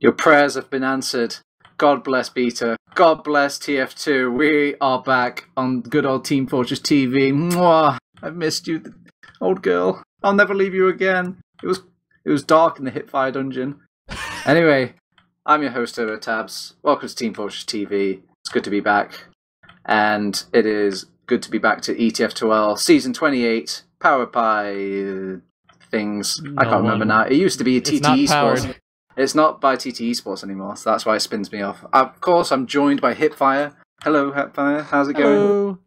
Your prayers have been answered. God bless Beta. God bless TF2. We are back on good old Team Fortress TV. Mwah! I've missed you, old girl. I'll never leave you again. It was dark in the HiipFire dungeon. Anyway, I'm your host, TurboTabs. Welcome to Team Fortress TV. It's good to be back. And it is good to be back to ETF2L Season 28, powered by things. I can't remember now. It used to be TTE Sports. It's not by TTE Sports anymore, so that's why it spins me off. Of course, I'm joined by HiipFire. Hello, HiipFire. How's it going? Hello.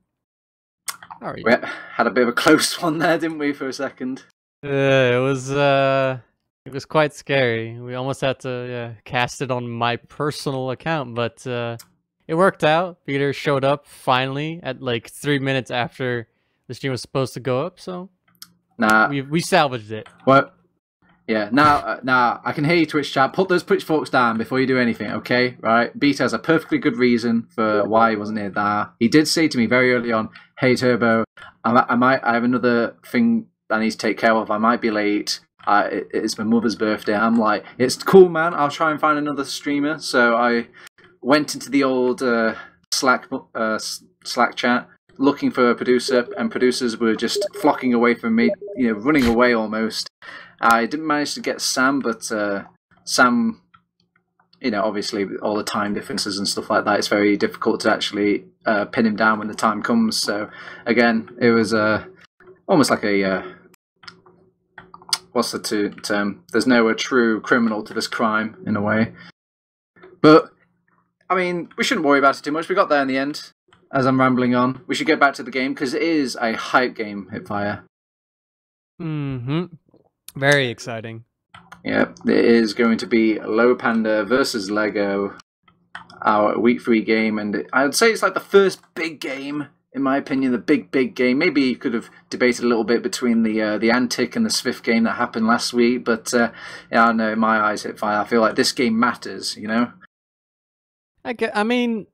How are you? We had a bit of a close one there, didn't we, for a second? It was quite scary. We almost had to cast it on my personal account, but it worked out. Peter showed up finally at like 3 minutes after the stream was supposed to go up, so we salvaged it. What? Yeah, now I can hear you, Twitch chat. Put those pitchforks down before you do anything, okay? Right? Beta has a perfectly good reason for why he wasn't here there. He did say to me very early on, "Hey Turbo, I have another thing I need to take care of. I might be late. It's my mother's birthday." I'm like, "It's cool, man. I'll try and find another streamer." So I went into the old Slack chat looking for a producer, and producers were just flocking away from me, running away almost. I didn't manage to get Sam, but Sam, obviously with all the time differences and stuff like that, it's very difficult to actually pin him down when the time comes. So again, it was almost like a what's the term? There's no true criminal to this crime in a way. But I mean, we shouldn't worry about it too much. We got there in the end. As I'm rambling on, we should get back to the game because it is a hype game, HiipFire. Very exciting. Yeah, it is going to be Lowpander versus Lego, our week 3 game, and I would say it's like the first big game, in my opinion, the big game. Maybe you could have debated a little bit between the Antic and the Swift game that happened last week, but yeah, I know in my eyes, HiipFire, I feel like this game matters, I mean,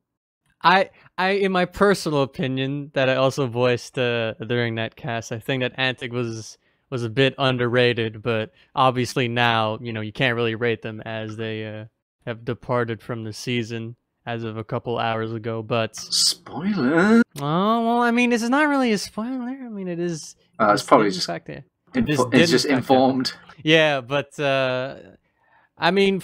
I in my personal opinion that I also voiced during that cast, I think that Antic was a bit underrated, but obviously now, you can't really rate them as they have departed from the season as of a couple hours ago, but... Spoiler? Oh, well, I mean, this is not really a spoiler. I mean, it is... it's probably just... It's just informed. Yeah, but, I mean,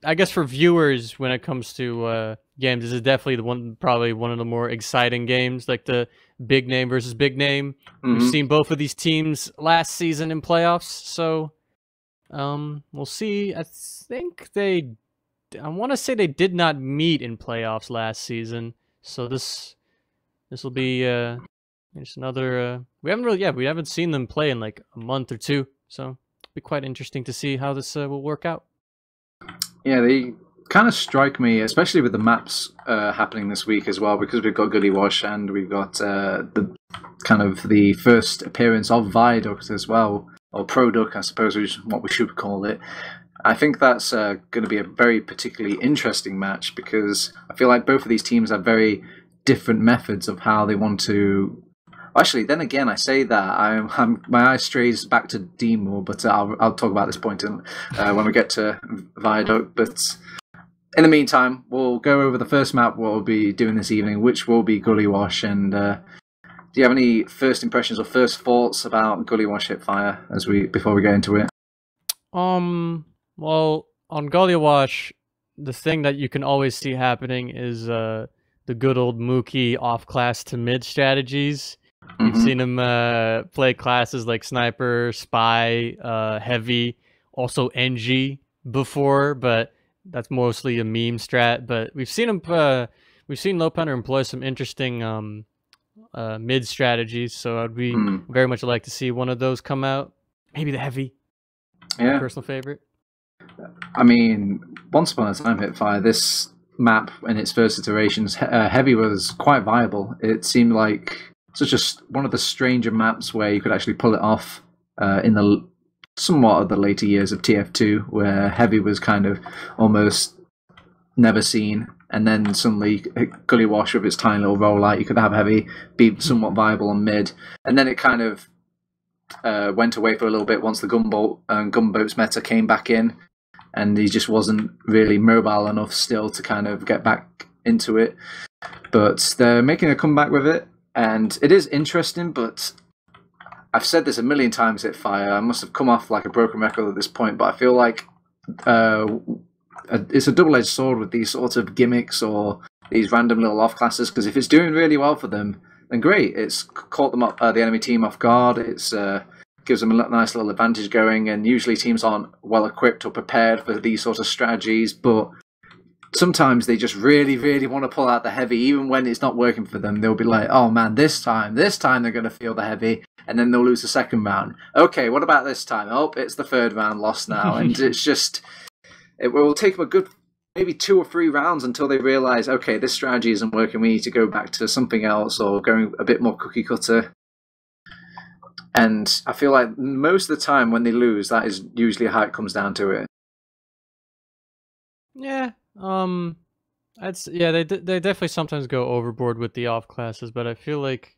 I guess for viewers, when it comes to games, this is definitely probably one of the more exciting games, like the big name versus big name. We've seen both of these teams last season in playoffs, so we'll see. I want to say they did not meet in playoffs last season, so this will be just another. We haven't seen them play in like a month or two, so it'll be quite interesting to see how this will work out. Yeah, they kind of strike me, especially with the maps happening this week as well, because we've got Gullywash and we've got the first appearance of Viaduct as well, or Product, I suppose, which is what we should call it. I think that's going to be a very particularly interesting match because I feel like both of these teams have very different methods of how they want to. Actually, then again, I say that my eye strays back to D more, but I'll talk about this point when we get to Viaduct. But in the meantime, we'll go over the first map what we'll be doing this evening, which will be Gullywash. And do you have any first impressions or first thoughts about Gullywash HiipFire before we get into it? Well, on Gullywash, the thing that you can always see happening is the good old Mookie off-class to mid strategies. You've seen him play classes like Sniper, Spy, Heavy, also NG before, but that's mostly a meme strat. But we've seen Lowpander employ some interesting mid strategies, so I'd be very much like to see one of those come out. Maybe the Heavy. Yeah. My personal favorite. I mean, once upon a time, HiipFire, this map in its first iterations, Heavy was quite viable. It seemed like one of the stranger maps where you could actually pull it off in the somewhat of the later years of TF2, where Heavy was kind of almost never seen, and then suddenly Gullywash with its tiny little rollout, you could have Heavy be somewhat viable on mid, and then it kind of went away for a little bit once the gunboats meta came back in, and he just wasn't really mobile enough still to kind of get back into it. But they're making a comeback with it, and it is interesting, but I've said this a million times, HiipFire. I must have come off like a broken record at this point, but I feel like it's a double-edged sword with these sorts of gimmicks or these random little off classes, because if it's doing really well for them, then great. It's caught them up, the enemy team off guard. It's gives them a nice little advantage going, and usually teams aren't well equipped or prepared for these sorts of strategies, but sometimes they just really, really want to pull out the heavy, even when it's not working for them. They'll be like, oh man, this time they're going to feel the heavy, and then they'll lose the second round. Okay, what about this time? Oh, it's the third round lost now. And it's just, it will take them a good maybe 2 or 3 rounds until they realize, okay, this strategy isn't working, we need to go back to something else or going a bit more cookie cutter. And I feel like most of the time when they lose, that is usually how it comes down to it. Yeah, they definitely sometimes go overboard with the off classes, but I feel like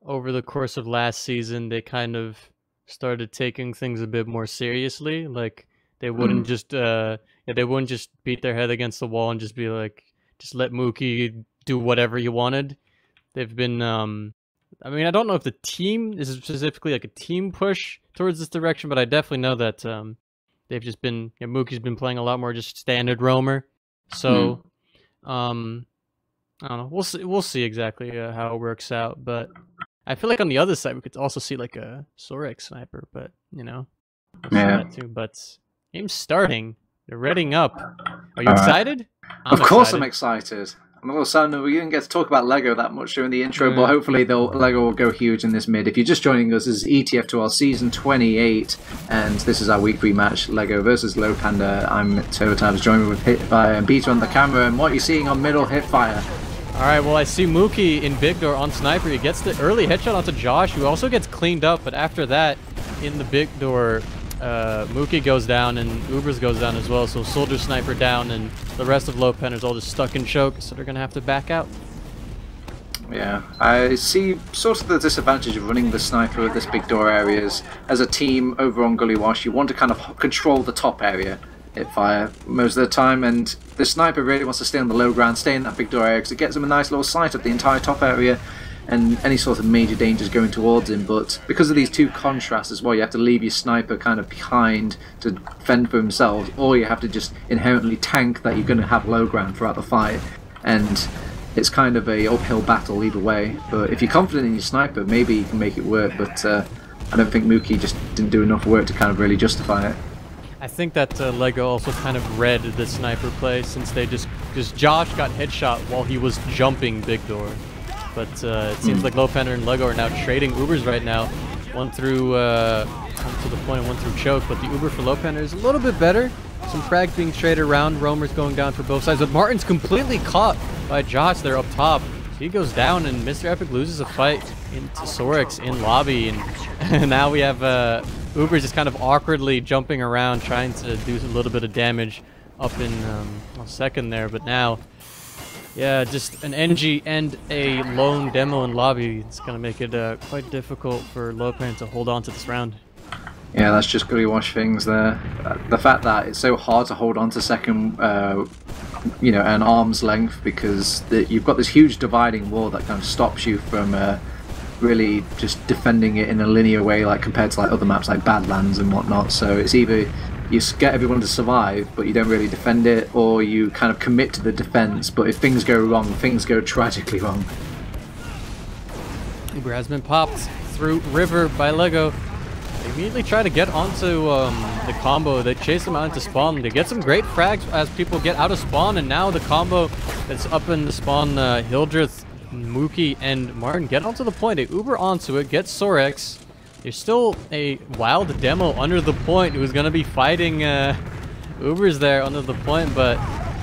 over the course of last season they kind of started taking things a bit more seriously. Like they wouldn't just they wouldn't just beat their head against the wall and just be like, just let Mookie do whatever you wanted. They've been I mean, I don't know if the team is specifically like a team push towards this direction, but I definitely know that they've just been, Mookie's been playing a lot more just standard roamer. So, I don't know. We'll see exactly how it works out. But I feel like on the other side, we could also see like a Sorex sniper, but we'll see that too. But game's starting. They're readying up. Are you excited? Of course I'm excited. I'm a little sad that we didn't get to talk about LEGO that much during the intro, but hopefully LEGO will go huge in this mid. If you're just joining us, this is ETF2L Season 28, and this is our week 3 match, LEGO versus Lowpander. I'm TurboTabs, joined with HiipFire and Peter on the camera, and what are you seeing on middle, HiipFire? Alright, well I see Mookie in big door on sniper. He gets the early headshot onto Josh, who also gets cleaned up, but after that, in the big door, Mookie goes down and Ubers goes down as well, so Soldier Sniper down and the rest of Lowpander's all just stuck in choke, so they're going to have to back out. Yeah, I see sort of the disadvantage of running the sniper at this big door areas. As a team over on Gullywash, you want to kind of control the top area, HiipFire, most of the time, and the sniper really wants to stay on the low ground, stay in that big door area, because it gets him a nice little sight of the entire top area and any sort of major dangers going towards him. But because of these two contrasts as well, you have to leave your sniper kind of behind to fend for themselves, or you have to just inherently tank that you're going to have low ground throughout the fight, and it's kind of a uphill battle either way. But if you're confident in your sniper, maybe you can make it work, but I don't think Mookie just didn't do enough work to kind of really justify it. I think that LEGO also kind of read the sniper play, since they just, because Josh got headshot while he was jumping big door. But it seems like Lowpander and LEGO are now trading Ubers right now. One through to the point, one through choke, but the Uber for Lowpander is a little bit better. Some frags being traded around, roamers going down for both sides, but Martin's completely caught by Josh there up top. He goes down and Mr. Epic loses a fight into Sorex in lobby, and now we have Uber just kind of awkwardly jumping around trying to do a little bit of damage up in second there, but now yeah, just an NG and a lone demo in lobby. It's going to make it quite difficult for Lowpander to hold on to this round. Yeah, that's just Gullywash things there. The fact that it's so hard to hold on to second, an arm's length, because you've got this huge dividing wall that kind of stops you from really just defending it in a linear way, like compared to like other maps like Badlands and whatnot. So it's either you get everyone to survive, but you don't really defend it, or you kind of commit to the defense, but if things go wrong, things go tragically wrong. Uber has been popped through River by LEGO. They immediately try to get onto the combo. They chase them out into spawn. They get some great frags as people get out of spawn, and now the combo that's up in the spawn, Hildreth, Mookie, and Martin get onto the point. They Uber onto it, get Sorex. There's still a wild demo under the point who's going to be fighting Ubers there under the point, but...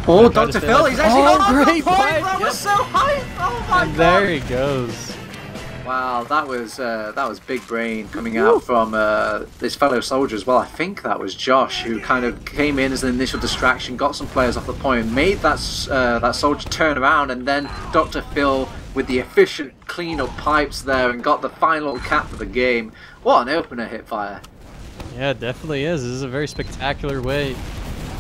Oh, Dr. Phil, he's actually got on great the point! fight. That was so hype! Oh my god! There he goes. Wow, that was big brain coming out from this fellow soldier as well. I think that was Josh, who kind of came in as an initial distraction, got some players off the point, made that soldier turn around, and then Dr. Phil with the efficient clean-up pipes there and got the final cap for the game. What an opener, HiipFire. Yeah, it definitely is. This is a very spectacular way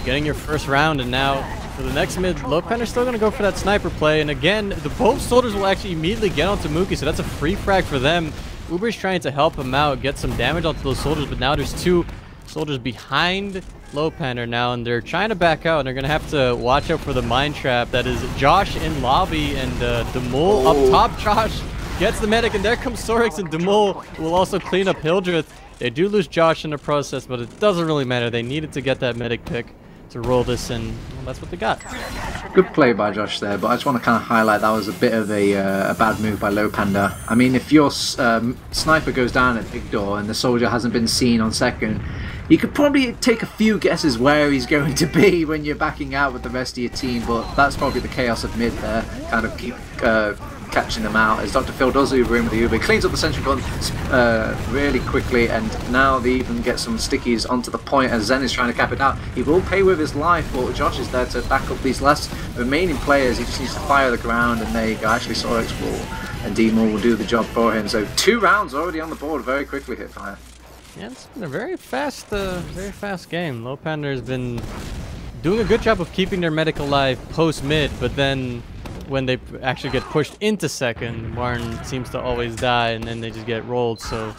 getting your first round, and now for the next mid, Lopander's still going to go for that sniper play, and again, both soldiers will actually immediately get onto Mookie, so that's a free frag for them. Uber's trying to help him out, get some damage onto those soldiers, but now there's 2 soldiers behind Lowpander now, and they're trying to back out, and they're going to have to watch out for the mine trap. That is Josh in lobby, and Demol up top. Josh gets the medic, and there comes Sorix, and Demol will also clean up Hildreth. They do lose Josh in the process, but it doesn't really matter. They needed to get that medic pick to roll this, and well, that's what they got. Good play by Josh there, but I just want to kind of highlight that was a bit of a bad move by Lowpander. I mean, if your sniper goes down at big door and the soldier hasn't been seen on second, you could probably take a few guesses where he's going to be when you're backing out with the rest of your team, but that's probably the chaos of mid there, kind of keep catching them out as Dr. Phil does Uber in with the Uber, cleans up the sentry gun really quickly, and now they even get some stickies onto the point as Zen is trying to cap it out. He will pay with his life, but Josh is there to back up these last remaining players. He just needs to fire the ground, and there you go. Actually, Sorix and D-More will do the job for him. So 2 rounds already on the board very quickly, HiipFire. Yeah, it's been a very fast game. Lowpander has been doing a good job of keeping their medic alive post-mid, but then when they actually get pushed into second, Martin seems to always die, and then they just get rolled. So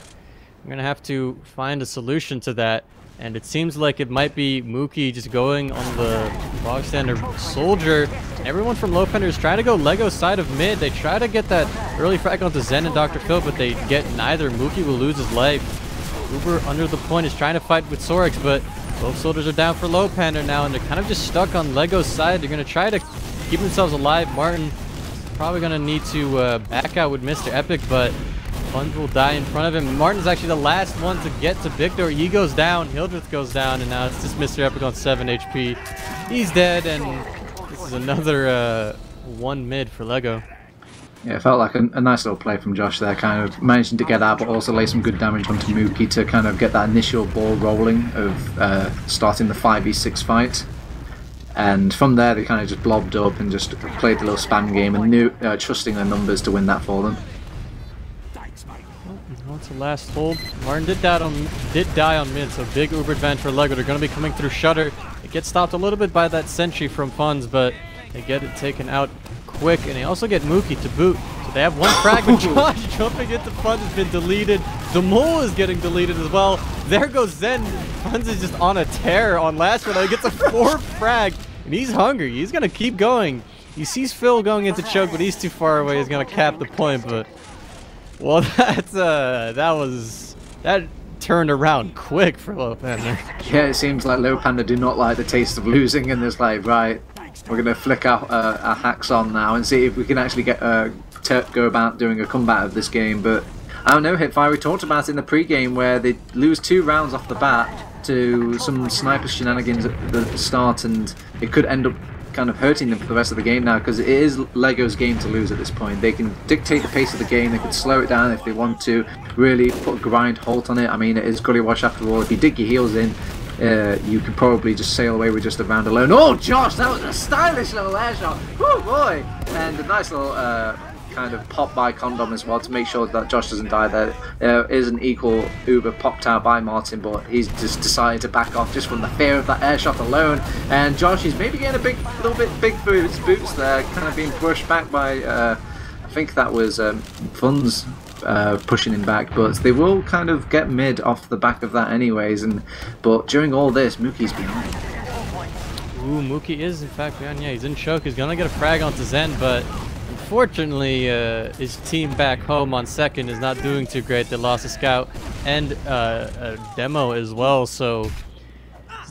we're gonna have to find a solution to that, and it seems like it might be Mookie just going on the bog standard soldier. Everyone from Lowpander is trying to go Lego side of mid. They try to get that early frag onto Zen and Dr. Phil, but they get neither. Mookie will lose his life. Uber under the point is trying to fight with Sorix, but both soldiers are down for Lowpander now, and they're kind of just stuck on Lego's side. They're going to try to keep themselves alive. Martin probably going to need to back out with Mr. Epic, but Funds will die in front of him. Martin's actually the last one to get to Victor. He goes down, Hildreth goes down, and now it's just Mr. Epic on 7 HP. He's dead, and this is another 1 mid for Lego. Yeah, it felt like a nice little play from Josh there, kind of managing to get out, but also lay some good damage onto Mookie to kind of get that initial ball rolling of starting the 5v6 fight. And from there, they kind of just blobbed up and just played the little spam game and knew, trusting their numbers to win that for them. That's the last hold. Martin did die on mid, so big Uber advantage for Lego. They're going to be coming through Shutter. It gets stopped a little bit by that sentry from Funds, but they get it taken out quick, and they also get Mookie to boot. So they have 1 frag, but Josh jumping into Funds has been deleted. The Mole is getting deleted as well. There goes Zen. Funds is just on a tear on last one. He gets a 4th frag, and he's hungry. He's going to keep going. He sees Phil going into choke, but he's too far away. He's going to cap the point, but well, that turned around quick for Lowpander. Yeah, it seems like Lowpander do not like the taste of losing, and there's like, right, we're going to flick our hacks on now and see if we can actually get go about doing a comeback of this game. But I don't know, HiipFire, we talked about it in the pre-game where they lose 2 rounds off the bat to some sniper shenanigans at the start, and it could end up kind of hurting them for the rest of the game now, because it is Lego's game to lose at this point. They can dictate the pace of the game, they can slow it down if they want to, really put a grind halt on it. I mean, it is Gullywash after all. If you dig your heels in, you could probably just sail away with just a round alone. Oh, Josh, that was a stylish little air shot. Oh boy! And a nice little kind of pop by Condom as well to make sure that Josh doesn't die there. There is an equal Uber popped out by Martin, but he's just decided to back off just from the fear of that air shot alone. And Josh is maybe getting a little bit big for his boots there, kind of being brushed back by, I think that was Funds pushing him back, but they will kind of get mid off the back of that anyways. But during all this, Mookie's behind. Ooh, Mookie is in fact behind. Yeah, he's in choke. He's gonna get a frag onto Zen, but unfortunately his team back home on second is not doing too great. They lost a scout and a demo as well, so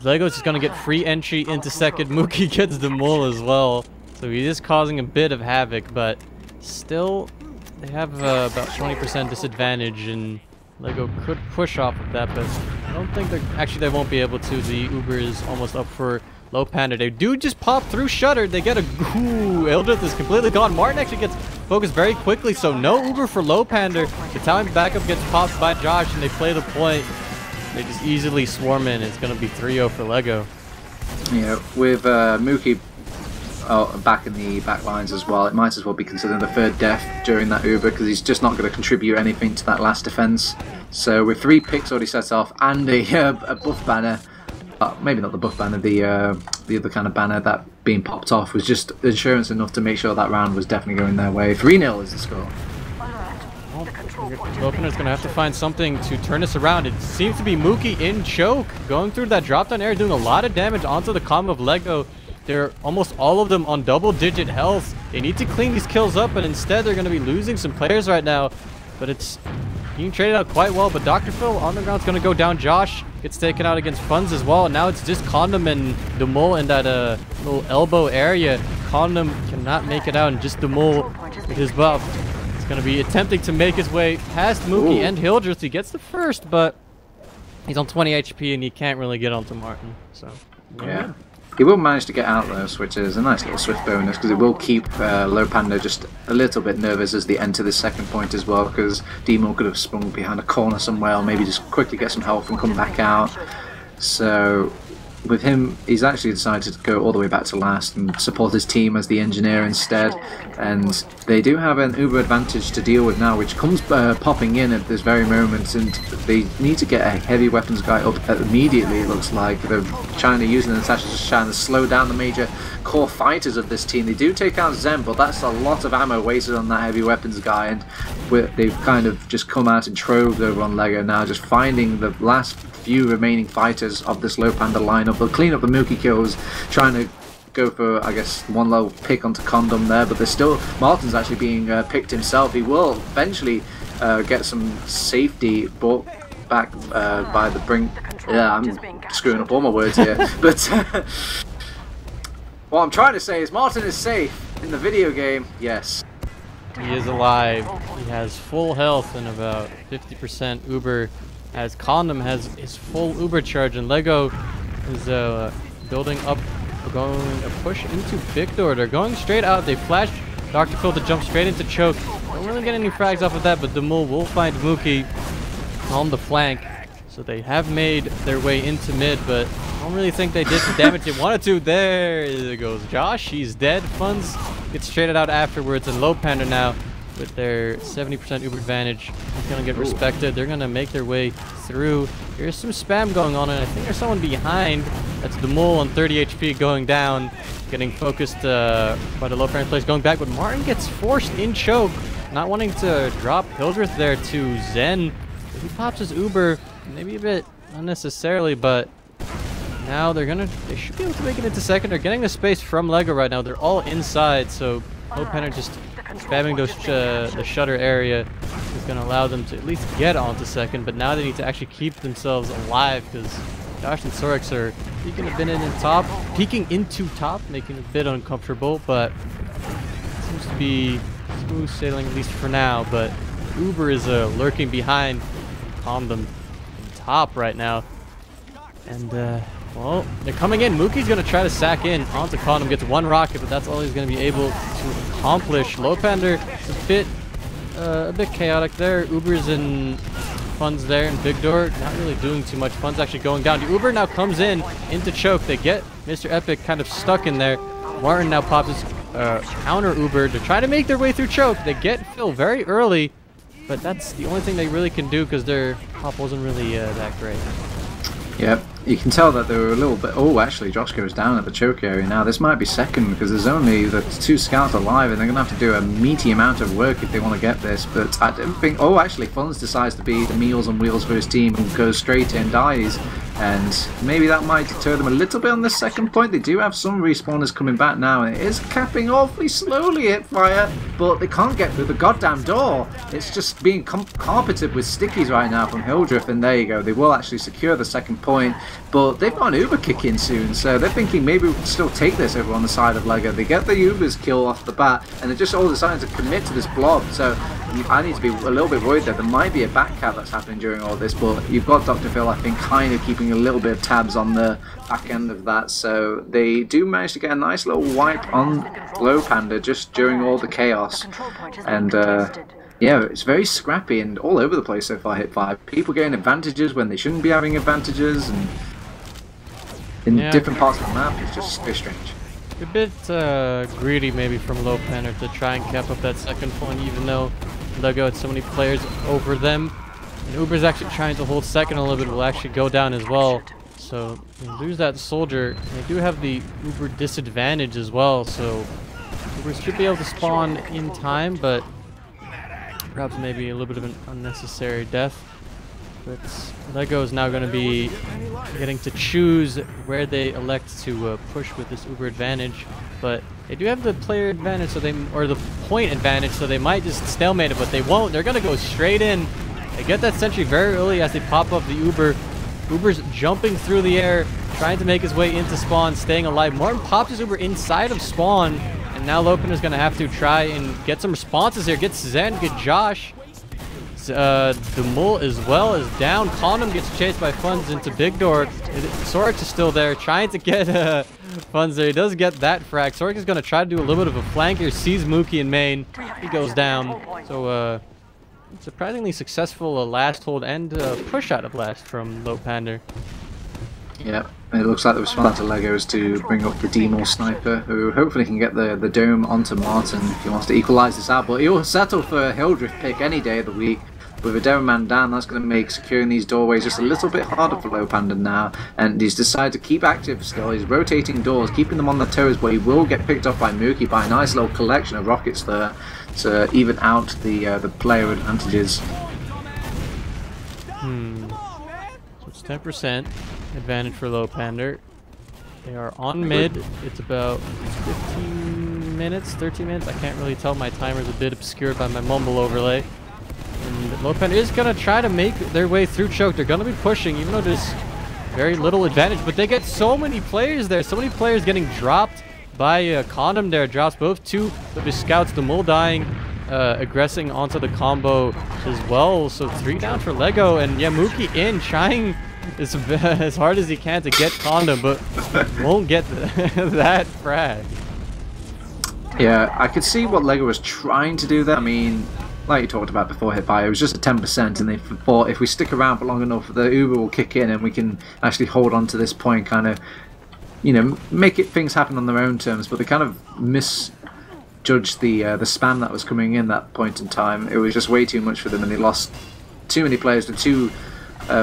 Lego's just gonna get free entry into second. Mookie gets the mole as well, so he is causing a bit of havoc, but still they have about 20% disadvantage, and Lego could push off of that, but I don't think they're... Actually, they won't be able to. The Uber is almost up for Lowpander. They do just pop through Shutter. They get a... Ooh, Hildreth is completely gone. Martin actually gets focused very quickly, so no Uber for Lowpander. The time backup gets popped by Josh, and they play the point. They just easily swarm in. It's going to be 3-0 for Lego. Yeah, with Mookie back in the back lines as well, it might as well be considered the third death during that Uber, because he's just not going to contribute anything to that last defense. So with 3 picks already set off and a buff banner, maybe not the buff banner, the other kind of banner that being popped off was just insurance enough to make sure that round was definitely going their way. 3-0 is the score. Lowpander's going to have to find something to turn this around. It seems to be Mookie in choke, going through that drop-down area, doing a lot of damage onto the column of Lego. They're almost all of them on double-digit health. They need to clean these kills up, but instead they're going to be losing some players right now. But it's being traded out quite well. But Dr. Phil on the ground is going to go down. Josh gets taken out against Funds as well. And now it's just Condom and Demol in that little elbow area. Condom cannot make it out, and just Demol with his buff is going to be attempting to make his way past Mookie and Hildreth. He gets the first, but he's on 20 HP and he can't really get onto Martin. So yeah. He will manage to get out though, which is a nice little swift bonus, because it will keep Lowpander just a little bit nervous as they enter the second point as well, because Demon could have sprung behind a corner somewhere, or maybe just quickly get some health and come back out. So with him, he's actually decided to go all the way back to last and support his team as the engineer instead. And they do have an uber advantage to deal with now, which comes popping in at this very moment, and they need to get a heavy weapons guy up immediately. It looks like they're trying to use the Natasha, just trying to slow down the major core fighters of this team. They do take out Zen, but that's a lot of ammo wasted on that heavy weapons guy, and they've kind of just come out in troves over on Lego now, just finding the last few remaining fighters of this Lowpander lineup. They'll clean up the Mookie kills, trying to go for, I guess, one low pick onto Condom there, but there's still, Martin's actually being picked himself. He will eventually get some safety brought back by the brink. Yeah, I'm screwing up all my words here. But what I'm trying to say is Martin is safe in the video game, yes. He is alive. He has full health and about 50% Uber, as Condom has his full Uber charge, and Lego is building up, going a push into Victor. They're going straight out. They flash Dr. Phil to jump straight into choke. Don't really get any frags off of that, but Demul will find Mookie on the flank. So they have made their way into mid, but I don't really think they did the damage they wanted to. There it goes. Josh, he's dead. Funds gets traded out afterwards, and Lowpander now with their 70% Uber advantage is going to get respected. They're going to make their way through. There's some spam going on, and I think there's someone behind. That's the Mole on 30 HP going down, getting focused by the Lowpander place, going back, but Martin gets forced in choke, not wanting to drop Hildreth there to Zen. He pops his Uber, maybe a bit unnecessarily, but now they should be able to make it into second. They're getting the space from Lego right now. They're all inside, so Lowpander just spamming those the shutter area is going to allow them to at least get onto second, but now they need to actually keep themselves alive, because Josh and Sorix are peeking into top, making it a bit uncomfortable, but it seems to be smooth sailing, at least for now. But Uber is lurking behind Condom in top right now, and well, they're coming in. Mookie's going to try to sack in onto Condom, gets one rocket, but that's all he's going to be able to accomplish. Lowpander is a bit chaotic there. Uber's in Funds there, and Victor not really doing too much. Funds actually going down. The Uber now comes in into choke. They get Mr. Epic kind of stuck in there. Martin now pops his counter Uber to try to make their way through choke. They get Phil very early, but that's the only thing they really can do, because their pop wasn't really that great. Yep, you can tell that they were a little bit... Oh, actually, Josh goes down at the choke area now. This might be second, because there's only the 2 scouts alive, and they're going to have to do a meaty amount of work if they want to get this. But I don't think... Oh, actually, Funds decides to be the meals on wheels for his team and goes straight in, dies. And maybe that might deter them a little bit on the second point. They do have some respawners coming back now, and it is capping awfully slowly, HiipFire, but they can't get through the goddamn door. It's just being carpeted with stickies right now from Hildreth, and there you go. They will actually secure the second point, but they've got an Uber kick in soon, so they're thinking maybe we can still take this over on the side of Lego. They get the Uber's kill off the bat, and they're just all deciding to commit to this blob, so I need to be a little bit worried that there might be a back cap that's happening during all this, but you've got Dr. Phil, I think, kind of keeping a little bit of tabs on the back end of that, so they do manage to get a nice little wipe on Lowpander just during all the chaos. And yeah, it's very scrappy and all over the place so far, HiipFire. People getting advantages when they shouldn't be having advantages, and in different parts of the map, it's just very strange. A bit greedy maybe from Lowpander to try and cap up that second point, even though Lego had so many players over them. And Uber's actually trying to hold second a little bit, will actually go down as well. So they lose that soldier. They do have the Uber disadvantage as well, so Ubers should be able to spawn in time, but perhaps maybe a little bit of an unnecessary death. But Lego is now going to be getting to choose where they elect to push with this Uber advantage. But they do have the player advantage, so or the point advantage, so they might just stalemate it, but they won't. They're going to go straight in. They get that sentry very early as they pop up the Uber. Uber's jumping through the air, trying to make his way into spawn, staying alive. Martin pops his Uber inside of spawn, and now Lopander's going to have to try and get some responses here. Get Zen, get Josh. The Mole as well is down. Condom gets chased by Funds into Big Door. Sorek is still there, trying to get Funds there. He does get that frag. Sorek is going to try to do a little bit of a flank here. Sees Mookie in main. He goes down. So, surprisingly successful last hold and push out of last from Lowpander. Yeah, it looks like the response to Lego is to bring up the Demon Sniper, who hopefully can get the dome onto Martin if he wants to equalise this out. But he'll settle for a Hildreth pick any day of the week. With a Demo Man down, that's going to make securing these doorways just a little bit harder for Lowpander now. And he's decided to keep active still. He's rotating doors, keeping them on the toes, but he will get picked up by Mookie by a nice little collection of rockets there to even out the player advantages. So it's 10% advantage for Lowpander. They are on mid. It's about 15 minutes, 13 minutes. I can't really tell. My timer's a bit obscured by my mumble overlay. And Lowpander is going to try to make their way through choke. They're going to be pushing, even though there's very little advantage. But they get so many players there. So many players getting dropped by Condom there. Drops both two of his scouts. The Mole dying, aggressing onto the combo as well. So 3 down for Lego. And yeah, Mookie in, trying as hard as he can to get Condom, but won't get that frag. Yeah, I could see what Lego was trying to do there. I mean, like you talked about before, HiipFire, it was just a 10%, and they thought if we stick around for long enough, the Uber will kick in and we can actually hold on to this point, kind of, you know, make things happen on their own terms. But they kind of misjudged the spam that was coming in that point in time. It was just way too much for them, and they lost too many players to too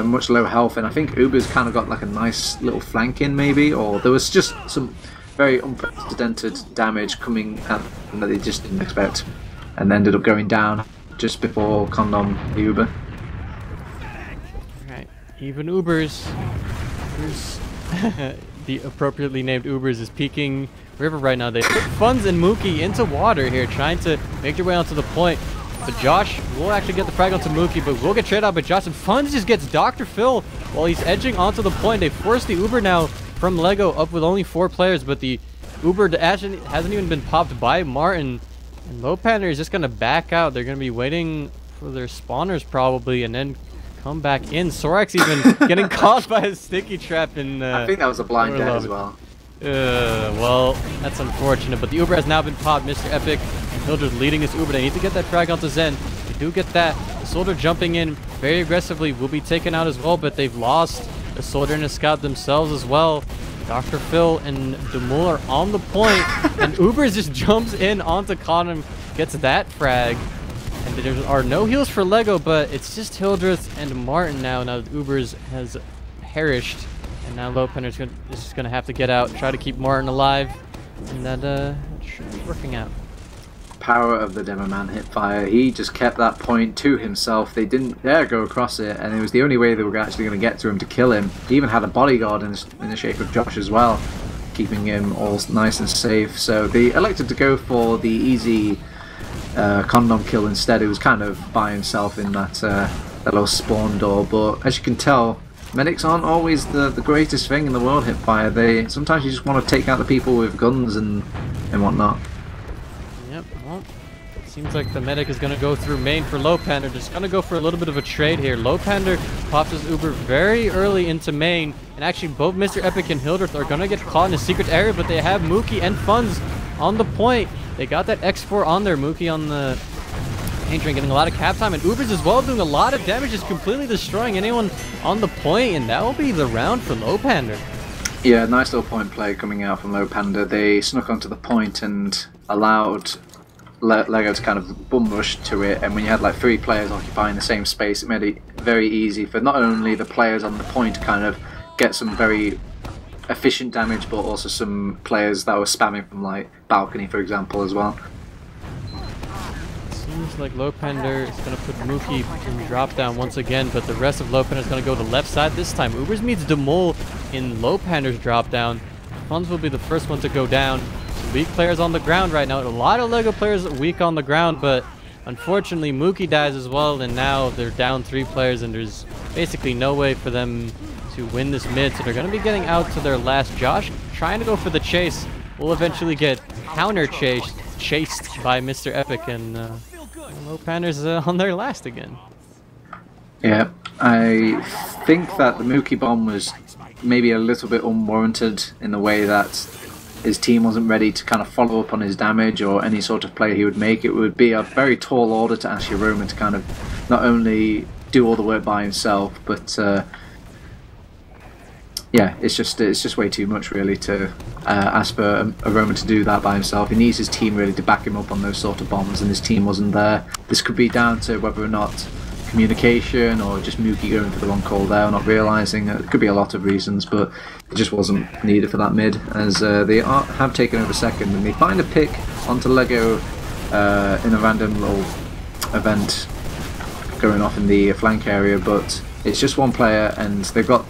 much low health. And I think Uber's kind of got like a nice little flank in, maybe, or there was just some very unprecedented damage coming at them that they just didn't expect, and they ended up going down just before Condom the Uber. Alright, even Ubers. The appropriately named Ubers is peeking river right now. They put Funds and Mookie into water here, trying to make their way onto the point. But Josh will actually get the frag onto Mookie, but will get traded out by Josh. And Funds just gets Dr. Phil while he's edging onto the point. They force the Uber now from Lego up with only 4 players, but the Uber hasn't even been popped by Martin. And Lowpander is just going to back out. They're going to be waiting for their spawners probably, and then come back in. Sorek's even getting caught by a sticky trap in... I think that was a blind dead as well. Well, that's unfortunate, but the Uber has now been popped. Mr. Epic and Hildreth leading his Uber. They need to get that frag onto Zen. They do get that. The soldier jumping in very aggressively will be taken out as well, but they've lost a soldier and a scout themselves as well. Dr. Phil and Demul are on the point, and Ubers just jumps in onto Condom, gets that frag. And there are no heals for Lego, but it's just Hildreth and Martin now. Now Ubers has perished, and now Lowpander is just going to have to get out, try to keep Martin alive, and that should be working out. Power of the Demo Man HiipFire. He just kept that point to himself. They didn't dare go across it, and it was the only way they were actually going to get to him to kill him. He even had a bodyguard in the shape of Josh as well, keeping him all nice and safe. So they elected to go for the easy Condom kill instead. He was kind of by himself in that little spawn door. But as you can tell, medics aren't always the greatest thing in the world, HiipFire. Sometimes you just want to take out the people with guns and whatnot. Yep, well, seems like the medic is going to go through main for Lowpander. Just going to go for a little bit of a trade here. Lowpander pops his Uber very early into main, and actually both Mr. Epic and Hildreth are going to get caught in a secret area, but they have Mookie and Funds on the point. They got that X4 on there. Mookie on the paint train getting a lot of cap time, and Ubers as well doing a lot of damage, just completely destroying anyone on the point, and that will be the round for Lowpander. Yeah, nice little point play coming out from Lowpander. They snuck onto the point and allowed Lego to kind of bum rush to it, and when you had like 3 players occupying the same space, it made it very easy for not only the players on the point to kind of get some very efficient damage, but also some players that were spamming from like balcony, for example, as well. Seems like Lowpander is going to put Mookie in drop down once again, but the rest of Lowpander is going to go to the left side this time. Ubers meets Demol in Lowpander's drop down. Funds will be the first one to go down. Weak players on the ground right now. A lot of LEGO players weak on the ground, but unfortunately Mookie dies as well, and now they're down 3 players, and there's basically no way for them to win this mid, so they're going to be getting out to their last. Josh trying to go for the chase will eventually get counter chased by Mr. Epic, and Lowpander's on their last again. Yeah, I think that the Mookie bomb was maybe a little bit unwarranted in the way that his team wasn't ready to kind of follow up on his damage or any sort of play he would make. It would be a very tall order to ask your Roman to kind of not only do all the work by himself, but yeah, it's just way too much really to ask for a Roman to do that by himself. He needs his team really to back him up on those sort of bombs, and his team wasn't there. This could be down to whether or not communication or just Mookie going for the wrong call there, or not realising. It could be a lot of reasons, but it just wasn't needed for that mid, as they have taken over second, and they find a pick onto LEGO in a random little event going off in the flank area, but it's just one player, and they've got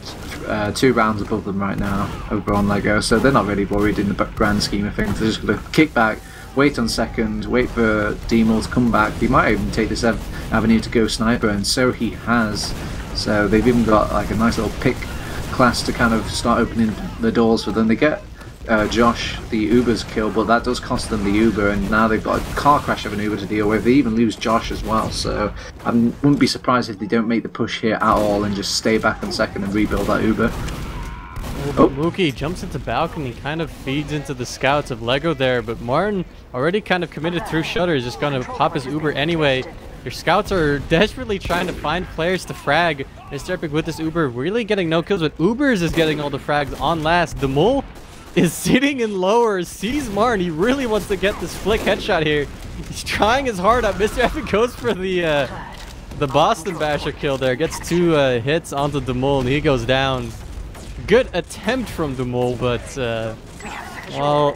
2 rounds above them right now over on LEGO, so they're not really worried in the grand scheme of things. They're just going to kick back, wait on second, wait for Demol to come back. He might even take this avenue to go sniper, and so he has. So they've even got like a nice little pick class to kind of start opening the doors for them. They get Josh the Uber's kill, but that does cost them the Uber, and now they've got a car crash of an Uber to deal with. They even lose Josh as well, so I wouldn't be surprised if they don't make the push here at all and just stay back on second and rebuild that Uber. Oh, Mookie jumps into balcony, kind of feeds into the scouts of LEGO there, but Martin already kind of committed through shutter, is just going to pop his Uber anyway. Your scouts are desperately trying to find players to frag. Mr. Epic with this Uber really getting no kills, but Ubers is getting all the frags on last. Demol is sitting in lower, sees Martin. He really wants to get this flick headshot here. He's trying his hard out. Mr. Epic goes for the Boston Basher kill there. Gets 2 hits onto Demol, and he goes down. Good attempt from Demol, but well,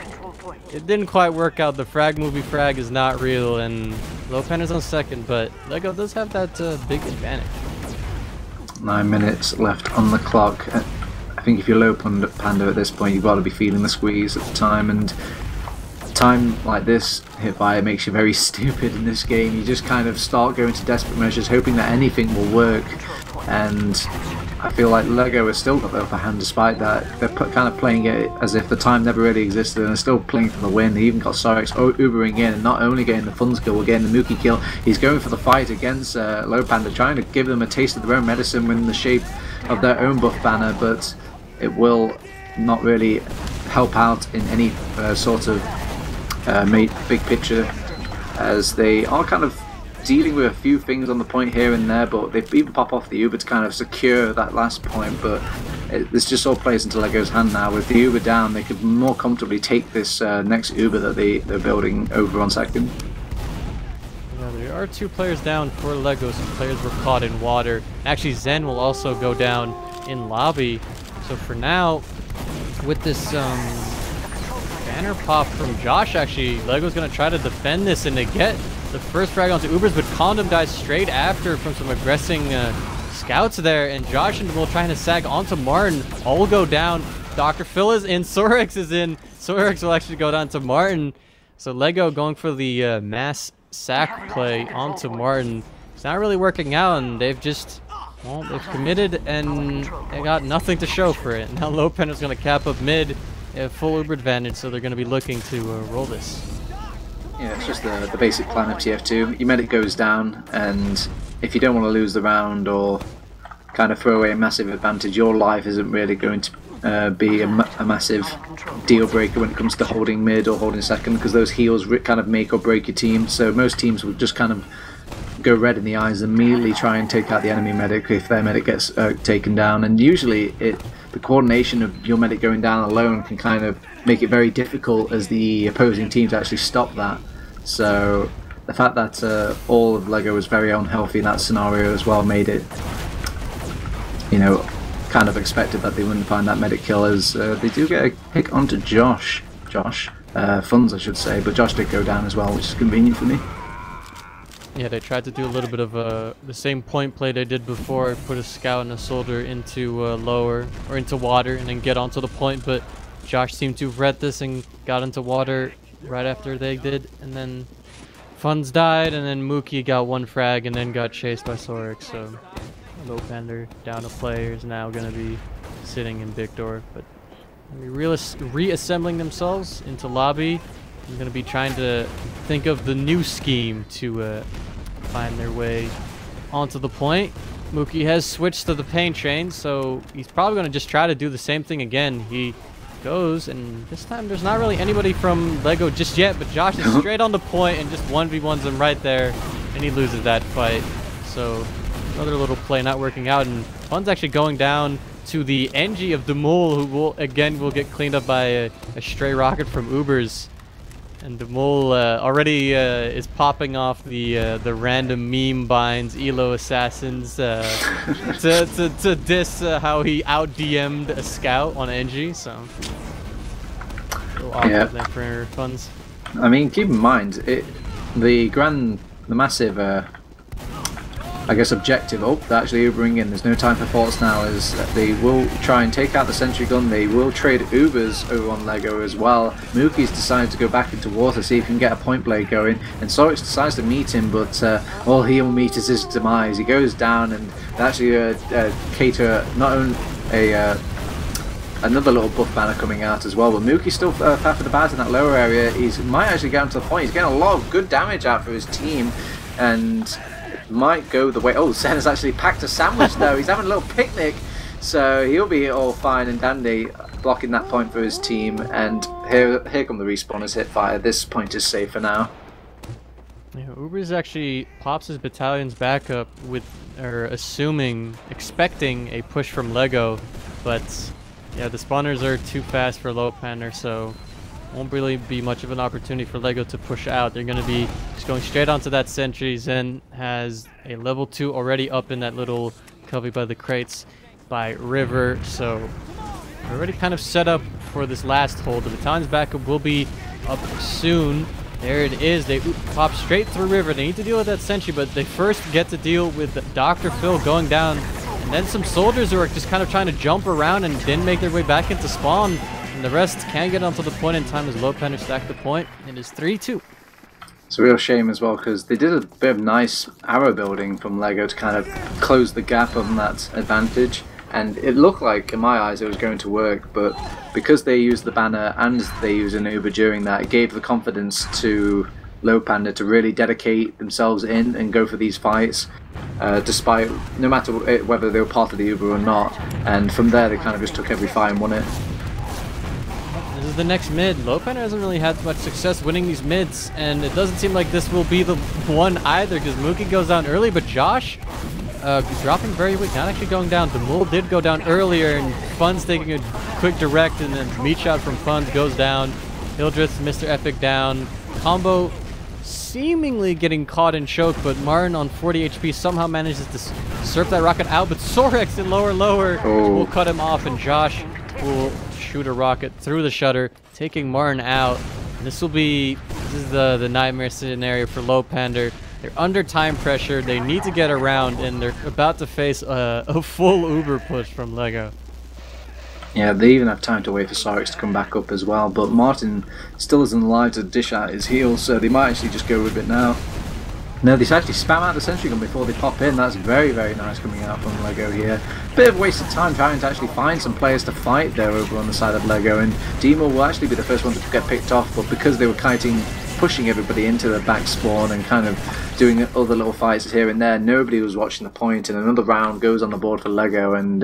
it didn't quite work out. The frag is not real, and Lowpander's on second, but LEGO does have that big advantage. 9 minutes left on the clock. I think if you're Lowpander at this point, you've got to be feeling the squeeze at the time, and time like this, HiipFire, makes you very stupid in this game. You just kind of start going to desperate measures, hoping that anything will work, and I feel like LEGO has still got the upper hand despite that. They're kind of playing it as if the time never really existed, and they're still playing for the win. They even got Sorex Ubering in, and not only getting the funds kill, we're getting the Mookie kill. He's going for the fight against Lowpander, trying to give them a taste of their own medicine in the shape of their own buff banner, but it will not really help out in any sort of big picture, as they are kind of dealing with a few things on the point here and there, but they even pop off the Uber to kind of secure that last point. But this just all plays into LEGO's hand now. With the Uber down, they could more comfortably take this next Uber that they're building over on second. Yeah, there are 2 players down for LEGO. Some players were caught in water. Actually, Zen will also go down in lobby. So for now, with this banner pop from Josh, actually, LEGO's going to try to defend this and to get the first frag onto Ubers, but Condom dies straight after from some aggressing scouts there, and Josh and Demol trying to sag onto Martin. All will go down. Dr. Phil is in, Sorex is in. Sorex will actually go down to Martin. So LEGO going for the mass sack play onto Martin. It's not really working out, and they've just, well, they've committed and they got nothing to show for it. Now Lowpander's going to cap up mid, full Uber advantage, so they're going to be looking to roll this. Yeah, it's just the basic plan of TF2. Your medic goes down, and if you don't want to lose the round or kind of throw away a massive advantage, your life isn't really going to be a massive deal breaker when it comes to holding mid or holding second, because those heals kind of make or break your team. So most teams will just kind of go red in the eyes and immediately try and take out the enemy medic if their medic gets taken down, and usually the coordination of your medic going down alone can kind of make it very difficult as the opposing team to actually stop that. So the fact that all of LEGO was very unhealthy in that scenario as well made it, you know, kind of expected that they wouldn't find that medic kill, as they do get a pick onto Josh. Funds, I should say, but Josh did go down as well, which is convenient for me. Yeah, they tried to do a little bit of the same point play they did before, put a scout and a soldier into lower, or into water, and then get onto the point, but Josh seemed to have read this and got into water right after they did, and then Funds died, and then Mookie got one frag and then got chased by Sorek, so Lowpander down a player is now going to be sitting in big door, but reassembling themselves into lobby. I'm going to be trying to think of the new scheme to find their way onto the point. Mookie has switched to the paint train, so he's probably going to just try to do the same thing again. He goes, and this time there's not really anybody from Lego just yet, but Josh is straight on the point and just 1v1s him right there, and he loses that fight. So another little play not working out, and Fun's actually going down to the NG of the Mole, who will get cleaned up by a stray rocket from Ubers. And the Mole already is popping off the random meme binds, Elo assassins, to diss how he out DM'd a scout on NG. So a little awkward there for Funds. I mean, keep in mind the massive. I guess objective. Oh, they're actually Ubering in. There's no time for thoughts now, as they will try and take out the sentry gun. They will trade Ubers over on Lego as well. Mookie's decided to go back into water, see if he can get a point play going, and Sorix decides to meet him, but all he'll meet is his demise. He goes down, and they actually cater not only another little buff banner coming out as well, but Mookie's still faffing about in that lower area. He might actually get onto the point. He's getting a lot of good damage out for his team, and might go the way. Oh, Sen has actually packed a sandwich though. He's having a little picnic, so he'll be all fine and dandy, blocking that point for his team. And here come the respawners. HiipFire. This point is safe for now. Yeah, Ubers actually pops his battalion's back up with, or expecting a push from Lego, but yeah, the spawners are too fast for Lowpander, so won't really be much of an opportunity for Lego to push out. They're going to be just going straight onto that sentry. Zen has a level 2 already up in that little covey by the crates by River, so they're already kind of set up for this last hold. The battalion's backup will be up soon. There it is. They pop straight through River. They need to deal with that sentry, but they first get to deal with Dr. Phil going down, and then some soldiers who are just kind of trying to jump around and then make their way back into spawn. And the rest can't get onto the point in time as Lowpander stacked the point. It is 3-2. It's a real shame as well, because they did a bit of nice arrow building from Lego to kind of close the gap on that advantage. And it looked like, in my eyes, it was going to work, but because they used the banner and they used an Uber during that, it gave the confidence to Lowpander to really dedicate themselves in and go for these fights, despite, no matter whether they were part of the Uber or not. And from there, they kind of just took every fight and won it. This is the next mid. Lowpander hasn't really had much success winning these mids, and it doesn't seem like this will be the one either, because Mookie goes down early, but Josh dropping very weak, not actually going down. The Mole did go down earlier, and Fun's taking a quick direct, and then meat shot from Fun's goes down. Hildreth, Mr. Epic down. Combo seemingly getting caught in choke, but Martin on 40 HP somehow manages to surf that rocket out, but Sorex in lower will cut him off, and Josh will shoot a rocket through the shutter, taking Martin out. And this is the nightmare scenario for Lowpander. They're under time pressure, they need to get around, and they're about to face a full Uber push from Lego. Yeah, they even have time to wait for Sorix to come back up as well, but Martin still isn't alive to dish out his heals, so they might actually just go with it now. No, they actually spam out the sentry gun before they pop in. That's very, very nice coming out from Lego here. Bit of a waste of time trying to actually find some players to fight there over on the side of Lego, and Demo will actually be the first one to get picked off, but because they were pushing everybody into the back spawn and kind of doing other little fights here and there, nobody was watching the point, and another round goes on the board for Lego, and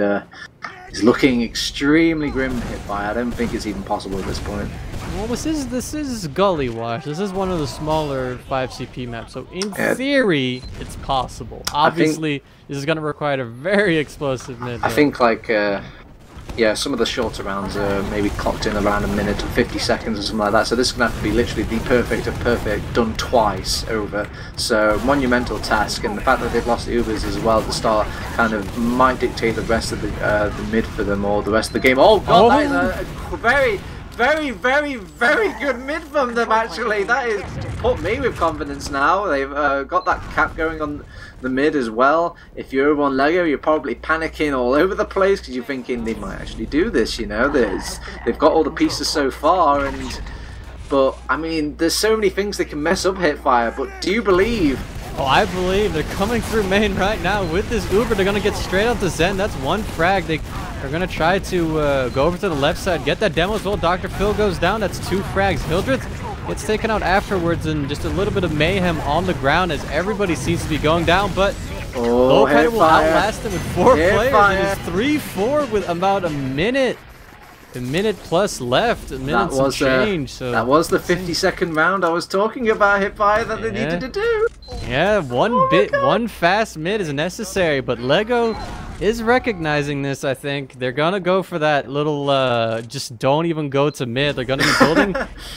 it's looking extremely grim HiipFire. I don't think it's even possible at this point. Well, this is Gullywash. This is one of the smaller 5CP maps, so in theory, it's possible. Obviously, this is going to require a very explosive mid. I think, like, Yeah, some of the shorter rounds are maybe clocked in around a minute and 50 seconds or something like that. So this is going to have to be literally the perfect of perfect done twice over. So monumental task, and the fact that they've lost Ubers as well at the start kind of might dictate the rest of the mid for them or the rest of the game. Oh god, that is a very good mid from them actually. That is put me with confidence now. They've got that cap going on the mid as well. If you're over on Lego, you're probably panicking all over the place because you're thinking they might actually do this, you know. They've got all the pieces so far, but I mean, there's so many things that can mess up HiipFire. But do you believe? Oh, I believe. They're coming through main right now with this Uber. They're gonna get straight out to Zen. That's one frag. They're gonna try to go over to the left side, get that demo as well. Dr. Phil goes down. That's 2 frags. Hildreth gets taken out afterwards, and just a little bit of mayhem on the ground as everybody seems to be going down. But Lowpander will outlast them with 4 players. It is 3-4 with about a minute plus left. A minute some change. So that was the 50-second round I was talking about, HiipFire, that they needed to do. Yeah, one fast mid is necessary, but Lego is recognizing this. I think they're gonna go for that little just don't even go to mid. They're gonna be building.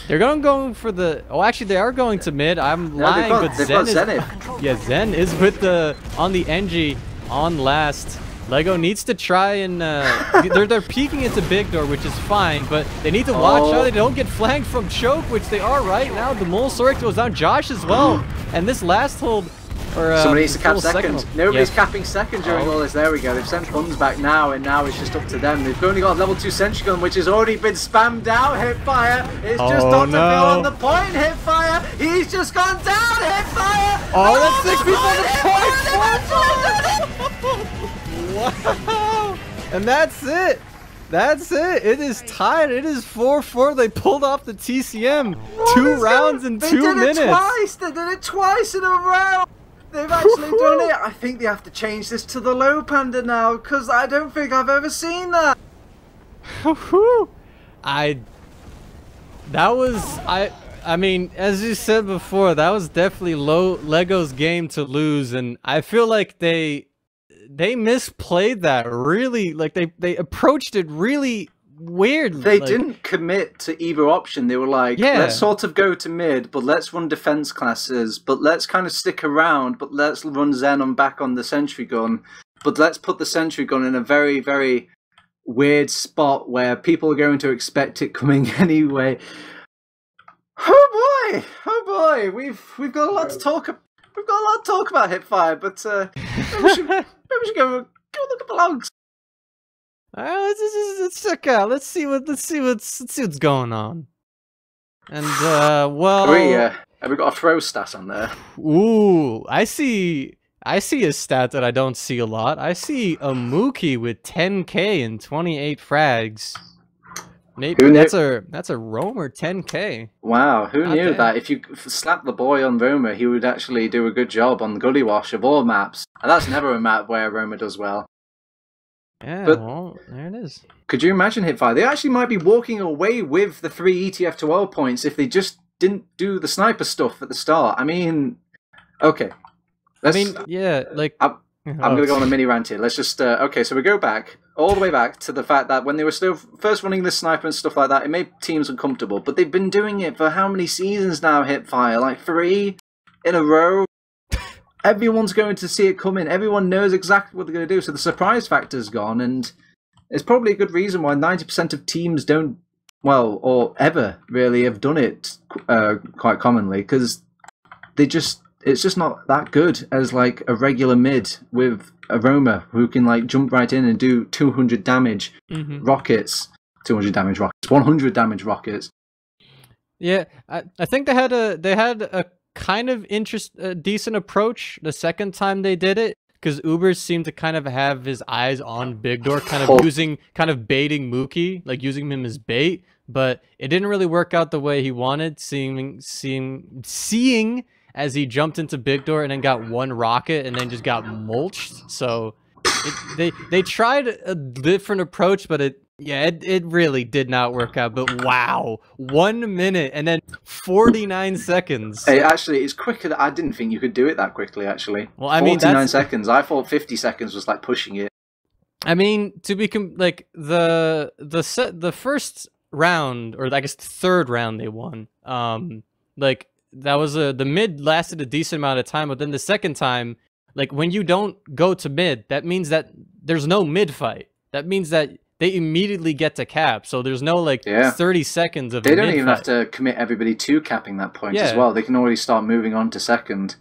They're gonna go for the. Oh, actually, they are going to mid. I'm lying, but Zen is. Yeah, Zen is with the on the NG on last. Lego needs to try and they're peeking into big door, which is fine, but they need to watch out they don't get flanked from choke, which they are right now. The Mole Sorek goes down, Josh as well, and this last hold. Somebody needs to cap second. Nobody's capping second during all this. There we go. They've sent guns back now, and now it's just up to them. They've only got a level 2 sentry gun, which has already been spammed out. HiipFire. It's just Dr. Phil on the point. HiipFire. He's just gone down. HiipFire. Oh, that's 6 people on the point. Wow. And that's it. That's it. It is tied. It is 4-4. They pulled off the TCM. 2 rounds in 2 minutes. They did it twice in a row. They've actually done it. I think they have to change this to the Lowpander now, because I don't think I've ever seen that. I mean, as you said before, that was definitely Lego's game to lose, and I feel like they misplayed that really. Like they approached it really weird. They didn't commit to either option. They were like, let's sort of go to mid, but let's run defense classes, but let's kind of stick around, but let's run Zen on back on the sentry gun, but let's put the sentry gun in a very, very weird spot where people are going to expect it coming anyway. Oh boy, we've got a lot to talk about. We've got a lot to talk about HiipFire, but maybe we should go look at the logs. Let's check out. Let's see what's going on. And well, have we got a throw stat on there? Ooh, I see a stat that I don't see a lot. I see a Mookie with 10K and 28 frags. Maybe that's a Roamer 10K. Wow, who knew that if you slap the boy on Roamer, he would actually do a good job on the Gullywash of all maps. And that's never a map where Roamer does well. Yeah, but well, there it is. Could you imagine HiipFire? They actually might be walking away with the 3 ETF2L points if they just didn't do the sniper stuff at the start. I mean, okay. Yeah, like... I'm going to go on a mini rant here. Let's just... okay, so we go back, all the way back to the fact that when they were still first running the sniper and stuff like that, it made teams uncomfortable. But they've been doing it for how many seasons now, HiipFire? Like 3 in a row? Everyone's going to see it coming. Everyone knows exactly what they're going to do. So the surprise factor's gone, and it's probably a good reason why 90% of teams don't, well, or ever really have done it quite commonly, because it's just not that good as like a regular mid with a roamer who can like jump right in and do 200 damage rockets, 200 damage rockets, 100 damage rockets. Yeah, I think they had a kind of decent approach the second time they did it, because Ubers seemed to kind of have his eyes on Big Door, kind of baiting Mookie, like using him as bait, but it didn't really work out the way he wanted, seeing as he jumped into Big Door and then got 1 rocket and then just got mulched. So they tried a different approach, but it really did not work out. But wow, 1 minute and then 49 seconds. Hey, actually, it's quicker. I didn't think you could do it that quickly, actually. Well, I mean, 49 seconds. I thought 50 seconds was like pushing it. I mean, to be like the first round, or I guess the third round they won. Like that was the mid lasted a decent amount of time, but then the second time, like when you don't go to mid, that means that there's no mid fight. That means that they immediately get to cap, so there's no like 30 seconds of. They don't even have to commit everybody to capping that point as well. They can already start moving on to second.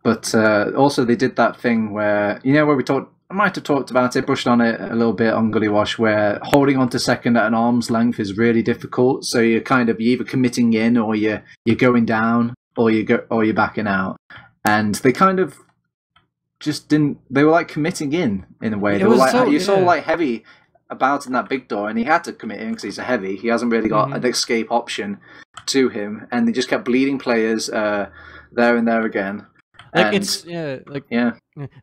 But also they did that thing where where we talked. I might have talked about it, brushed on it a little bit on Gullywash, where holding on to second at an arm's length is really difficult. So you're either committing in, or you're going down, or you're backing out. And they kind of just didn't. They were like committing in a way. They were like you saw like Heavy about in that big door, and he had to commit in because he's a Heavy. He hasn't really got an escape option to him, and they just kept bleeding players there and there again. Like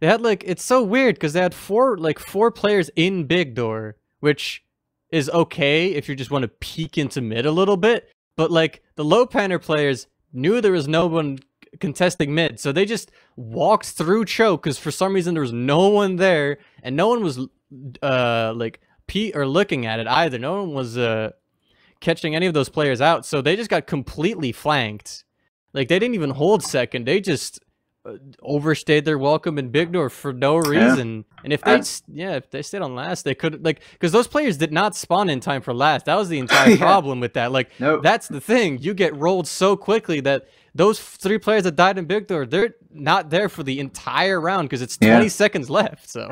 they had like it's so weird because they had four players in big door, which is okay if you just want to peek into mid a little bit, but like the Lowpander players knew there was no one contesting mid, so they just walked through choke because for some reason there was no one there, and no one was looking at it either. No one was catching any of those players out, so they just got completely flanked. Like they didn't even hold second, they just overstayed their welcome in big door for no reason. And if they stayed on last, they could because those players did not spawn in time for last. That was the entire problem with that. Like that's the thing, you get rolled so quickly that those 3 players that died in big door, they're not there for the entire round because it's 20 seconds left. So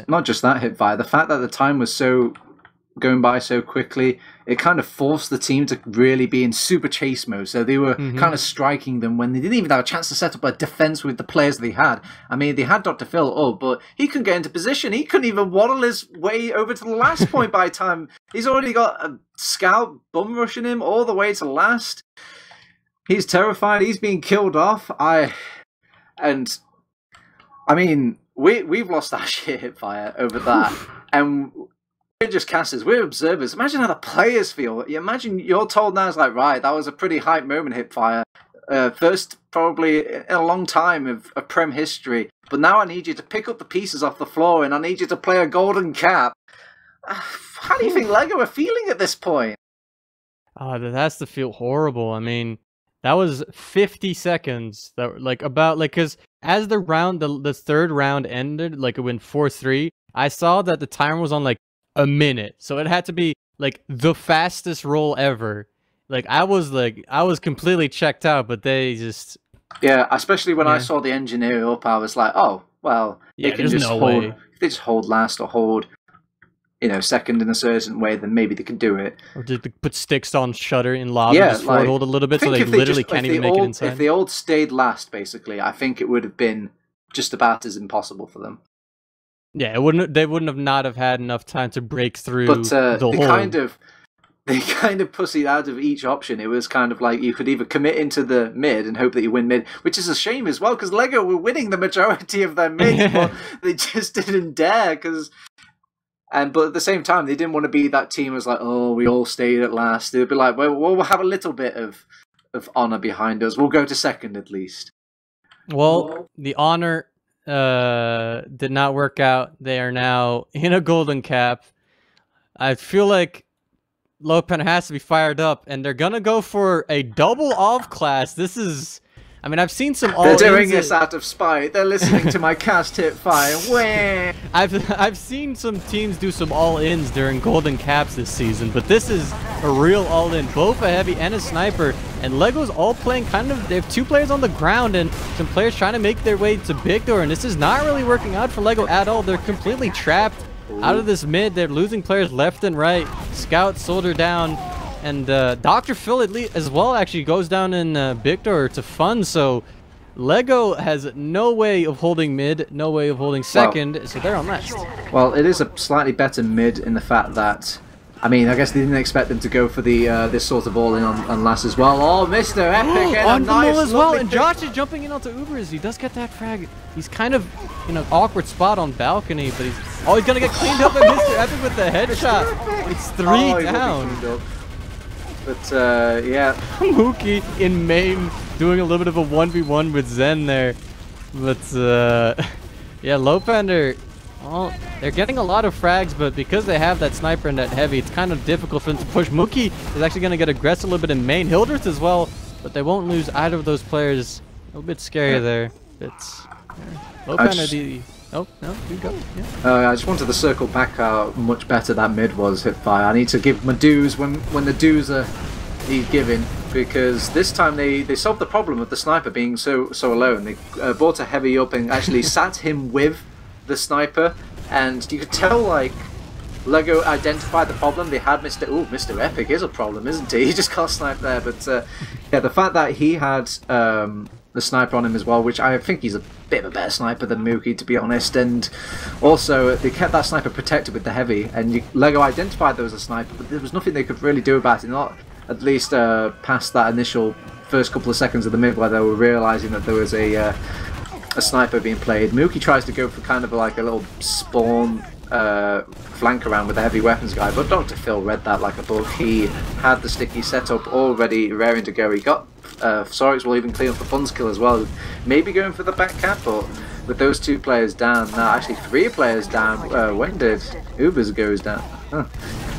not just that, HiipFire, the fact that the time was going by so quickly, it kind of forced the team to really be in super chase mode. So they were kind of striking them when they didn't even have a chance to set up a defense with the players they had. I mean, they had Dr. Phil but he couldn't get into position. He couldn't even waddle his way over to the last point by time. He's already got a scout bum rushing him all the way to last. He's terrified. He's being killed off. I mean, we've lost our shit, HiipFire, over that. And we're just casters, we're observers. Imagine how the players feel. You imagine you're told now, it's like, right, that was a pretty hype moment, HiipFire. First, probably in a long time of Prem history. But now I need you to pick up the pieces off the floor, and I need you to play a golden cap. How do you think LEGO are feeling at this point? That has to feel horrible. I mean, that was 50 seconds. That because as the third round ended, like it went 4-3. I saw that the timer was on like a minute, so it had to be like the fastest roll ever. Like I was completely checked out, but they just especially when I saw the engineer up, I was like, oh well, they can just hold. If they just hold last or hold second in a certain way, then maybe they can do it. Or did they put sticks on shutter in lobby, just forward hold a little bit, so they literally can't even make it inside? If they all stayed last, basically, I think it would have been just about as impossible for them. Yeah, they wouldn't have not have had enough time to break through the hole. They kind of pussied out of each option. It was kind of like you could either commit into the mid and hope that you win mid, which is a shame as well, because LEGO were winning the majority of their mid, but they just didn't dare, but at the same time, they didn't want to be that team was like, oh, we all stayed at last. They'd be like, well, we'll have a little bit of honor behind us. We'll go to second at least. Well, the honor did not work out. They are now in a golden cap. I feel like Lowpander has to be fired up, and they're gonna go for a double off class. This is, I mean, I've seen some all-ins. They're doing this out of spite. They're listening to my cast HiipFire. I've seen some teams do some all-ins during golden caps this season, but this is a real all-in. Both a heavy and a sniper, and LEGO's all playing they have 2 players on the ground and some players trying to make their way to big door, and this is not really working out for LEGO at all. They're completely trapped out of this mid. They're losing players left and right. Scout, Soldier down. And Dr. Phil as well actually goes down in big door to fun, so LEGO has no way of holding mid, no way of holding second, so they're on last. Well, it is a slightly better mid in the fact that, I mean, I guess they didn't expect them to go for the this sort of all-in on last as well. Oh, Mr. Epic, and a nice as well, and Josh is jumping in onto Ubers. He does get that frag. He's kind of in an awkward spot on balcony, but he's gonna get cleaned up by Mr. Epic with the headshot. It's 3 down. But, yeah. Mookie in main doing a little bit of a 1v1 with Zen there. But, yeah, Lowpander Well, they're getting a lot of frags, but because they have that sniper and that heavy, it's kind of difficult for them to push. Mookie is actually going to get aggressive a little bit in main. Hildreth as well, but they won't lose either of those players. A little bit scary there. It's Lowpander. Oh, no, you go. Yeah. I just wanted to circle back how much better that mid was, HiipFire. I need to give my dues when the dues are need giving, because this time they solved the problem of the sniper being so alone. They brought a heavy up and actually sat him with the sniper, and you could tell like Lego identified the problem. They had Mr. Epic is a problem, isn't he? He just can't snipe there. But yeah, the fact that he had the sniper on him as well, which I think he's a bit of a better sniper than Mookie, to be honest, and also they kept that sniper protected with the heavy, and Lego identified there was a sniper, but there was nothing they could really do about it, not at least past that initial first couple of seconds of the mid where they were realising that there was a sniper being played. Mookie tries to go for kind of like a little spawn flank around with the heavy weapons guy, but Dr. Phil read that like a book. He had the sticky setup already raring to go. He got Sorix will even clean up the funds kill as well, maybe going for the back cap, but with those 2 players down, now actually 3 players down, when did Ubers goes down? Huh.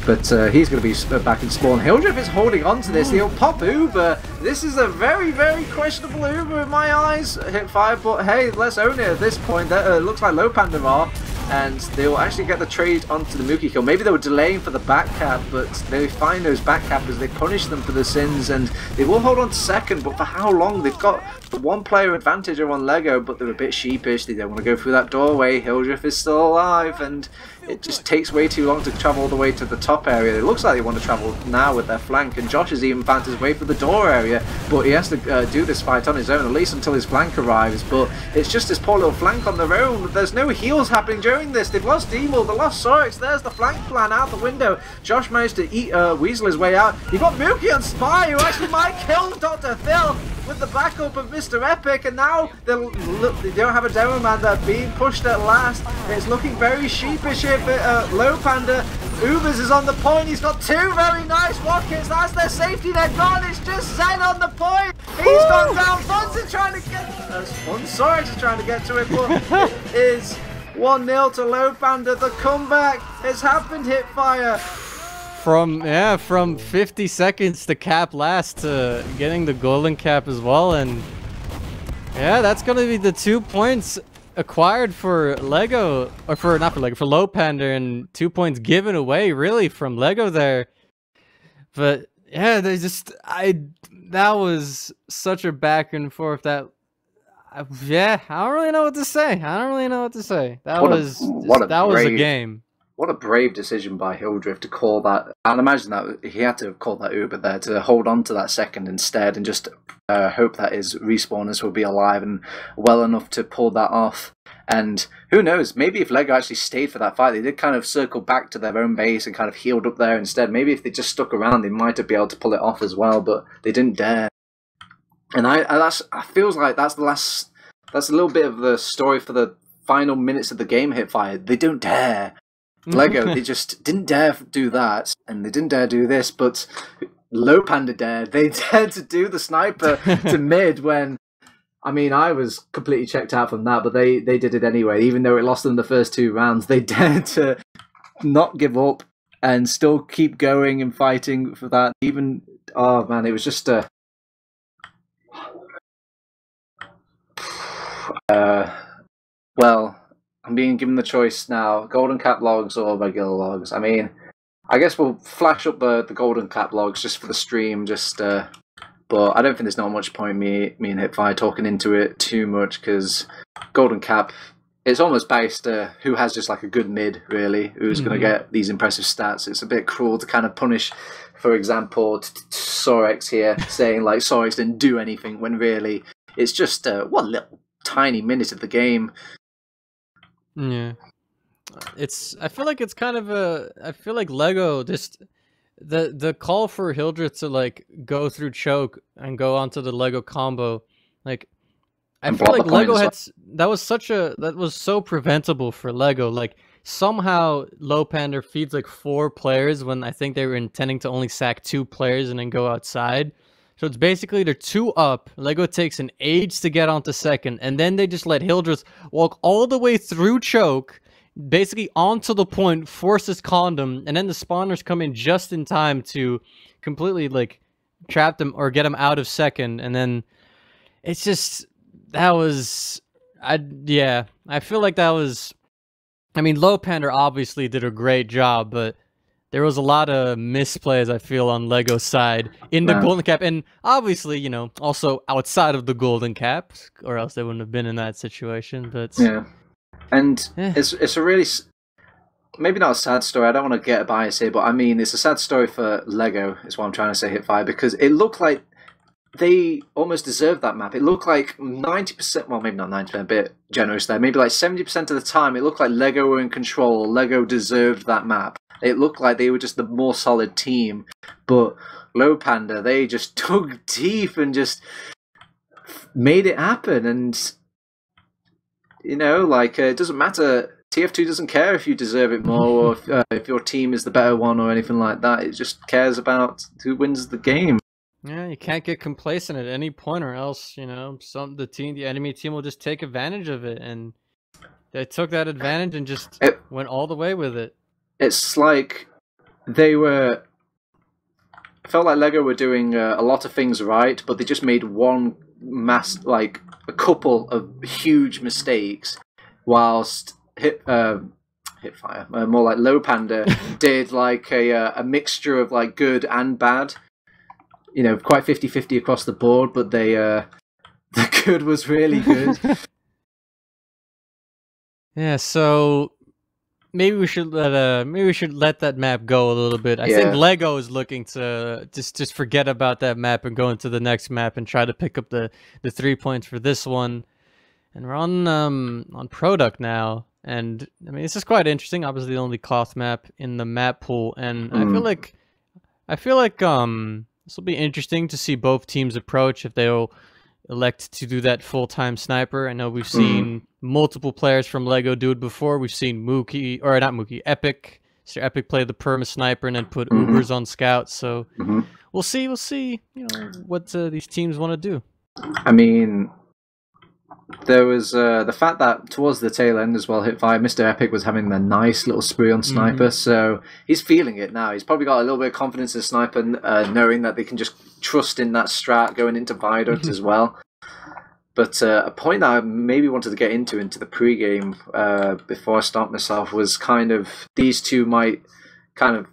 But he's going to be back in spawn. Hildreth is holding on to this. He'll pop Uber. This is a very, very questionable Uber in my eyes, HiipFire, but hey, let's own it at this point. That looks like Lowpander are, and they'll actually get the trade onto the Mookie kill. Maybe they were delaying for the back cap, but they find those back cappers, they punish them for the sins, and they will hold on to second, but for how long? They've got the 1 player advantage over on Lego, but they're a bit sheepish. They don't want to go through that doorway. Hildreth is still alive, and it just takes way too long to travel all the way to the top area. It looks like they want to travel now with their flank, and Josh has even found his way for the door area, but he has to do this fight on his own, at least until his flank arrives. But it's just this poor little flank on their own. There's no heals happening during this. They've lost Demol, they lost Sorix. There's the flank plan out the window. Josh managed to weasel his way out. You've got Mookie on Spy, who actually might kill Dr. Phil with the backup of Mr. Epic, and now they don't have a demo man. They're being pushed at last. It's looking very sheepish here for Lowpander. Ubers is on the point. He's got 2 very nice rockets. That's their safety net gone. It's just Zen on the point. He's gone down. Funds is trying to get. Sorix is trying to get to it, but it is 1-0 to Lowpander. The comeback has happened. HiipFire. From 50 seconds to cap last to getting the golden cap as well, and yeah, that's gonna be the 2 points acquired for Lego, or for not for Lego, for Lowpander, and 2 points given away really from Lego there. But yeah, that was such a back and forth that yeah, I don't really know what to say. That was a game. What a brave decision by Hildreth to call that. I'd imagine that he had to have called that Uber there to hold on to that second instead, and just hope that his respawners will be alive and well enough to pull that off. And who knows, maybe if Lego actually stayed for that fight, they did kind of circle back to their own base and kind of healed up there instead. Maybe if they just stuck around, they might have been able to pull it off as well, but they didn't dare. And I feels like that's a little bit of the story for the final minutes of the game, HiipFire. They don't dare. Lego, they just didn't dare do that, and they didn't dare do this, but Lowpander dared. They dared to do the sniper to mid when, I mean, I was completely checked out from that, but they did it anyway. Even though it lost them the first 2 rounds, they dared to not give up and still keep going and fighting for that. Even, oh man, it was just well, I'm being given the choice now, golden cap logs or regular logs. I mean, I guess we'll flash up the golden cap logs just for the stream, but I don't think there's not much point me and HiipFire talking into it too much, because golden cap, it's almost based who has just like a good mid, really, who's going to get these impressive stats. It's a bit cruel to kind of punish, for example, Sorix here, saying like Sorix didn't do anything, when really it's just one little tiny minute of the game. Yeah, I feel like it's kind of I feel like Lego just the call for Hildreth to like go through choke and go onto the Lego combo, like I feel like Lego that was so preventable for Lego. Like somehow Lowpander feeds like 4 players when I think they were intending to only sack 2 players and then go outside. So it's basically they're 2 up. Lego takes an age to get onto second, and then they just let Hildreth walk all the way through choke, basically onto the point, forces condom, and then the spawners come in just in time to completely like trap them or get them out of second, and then it's just that was I feel like that was. I mean, Lowpander obviously did a great job, but there was a lot of misplays, I feel, on Lego's side in the Golden Cap. And obviously, you know, also outside of the Golden Cap, or else they wouldn't have been in that situation. But yeah. And it's a really, maybe not a sad story, I don't want to get biased here, but I mean, it's a sad story for Lego, is what I'm trying to say, HiipFire, because it looked like they almost deserved that map. It looked like 90%, well, maybe not 90%, a bit generous there, maybe like 70% of the time, it looked like Lego were in control. Lego deserved that map. It looked like they were just the more solid team. But Lowpander, they just dug deep and just made it happen. And, you know, like, it doesn't matter. TF2 doesn't care if you deserve it more or if your team is the better one or anything like that. It just cares about who wins the game. Yeah, you can't get complacent at any point, or else, you know, the enemy team will just take advantage of it, and they took that advantage and just went all the way with it. It's like they were. I felt like Lego were doing a lot of things right, but they just made like a couple of huge mistakes, whilst HiipFire, more like Lowpander, did like a mixture of like good and bad. You know, quite 50-50 across the board, but the good was really good. Yeah, so maybe we should let that map go a little bit. I think Lego is looking to just forget about that map and go into the next map and try to pick up the 3 points for this one. And we're on Product now, and I mean, this is quite interesting. Obviously, the only cloth map in the map pool, and I feel like this will be interesting to see both teams approach if they'll elect to do that full-time sniper. I know we've seen multiple players from Lego do it before. We've seen Epic. Mr. Epic play the perma sniper and then put Ubers on scout. So we'll see. You know what these teams want to do. I mean, there was the fact that towards the tail end as well, HiipFire, Mr. Epic was having a nice little spree on Sniper, so he's feeling it now. He's probably got a little bit of confidence in Sniper, knowing that they can just trust in that strat going into Viaduct as well. But a point that I maybe wanted to get into the pregame before I start myself was kind of these two might have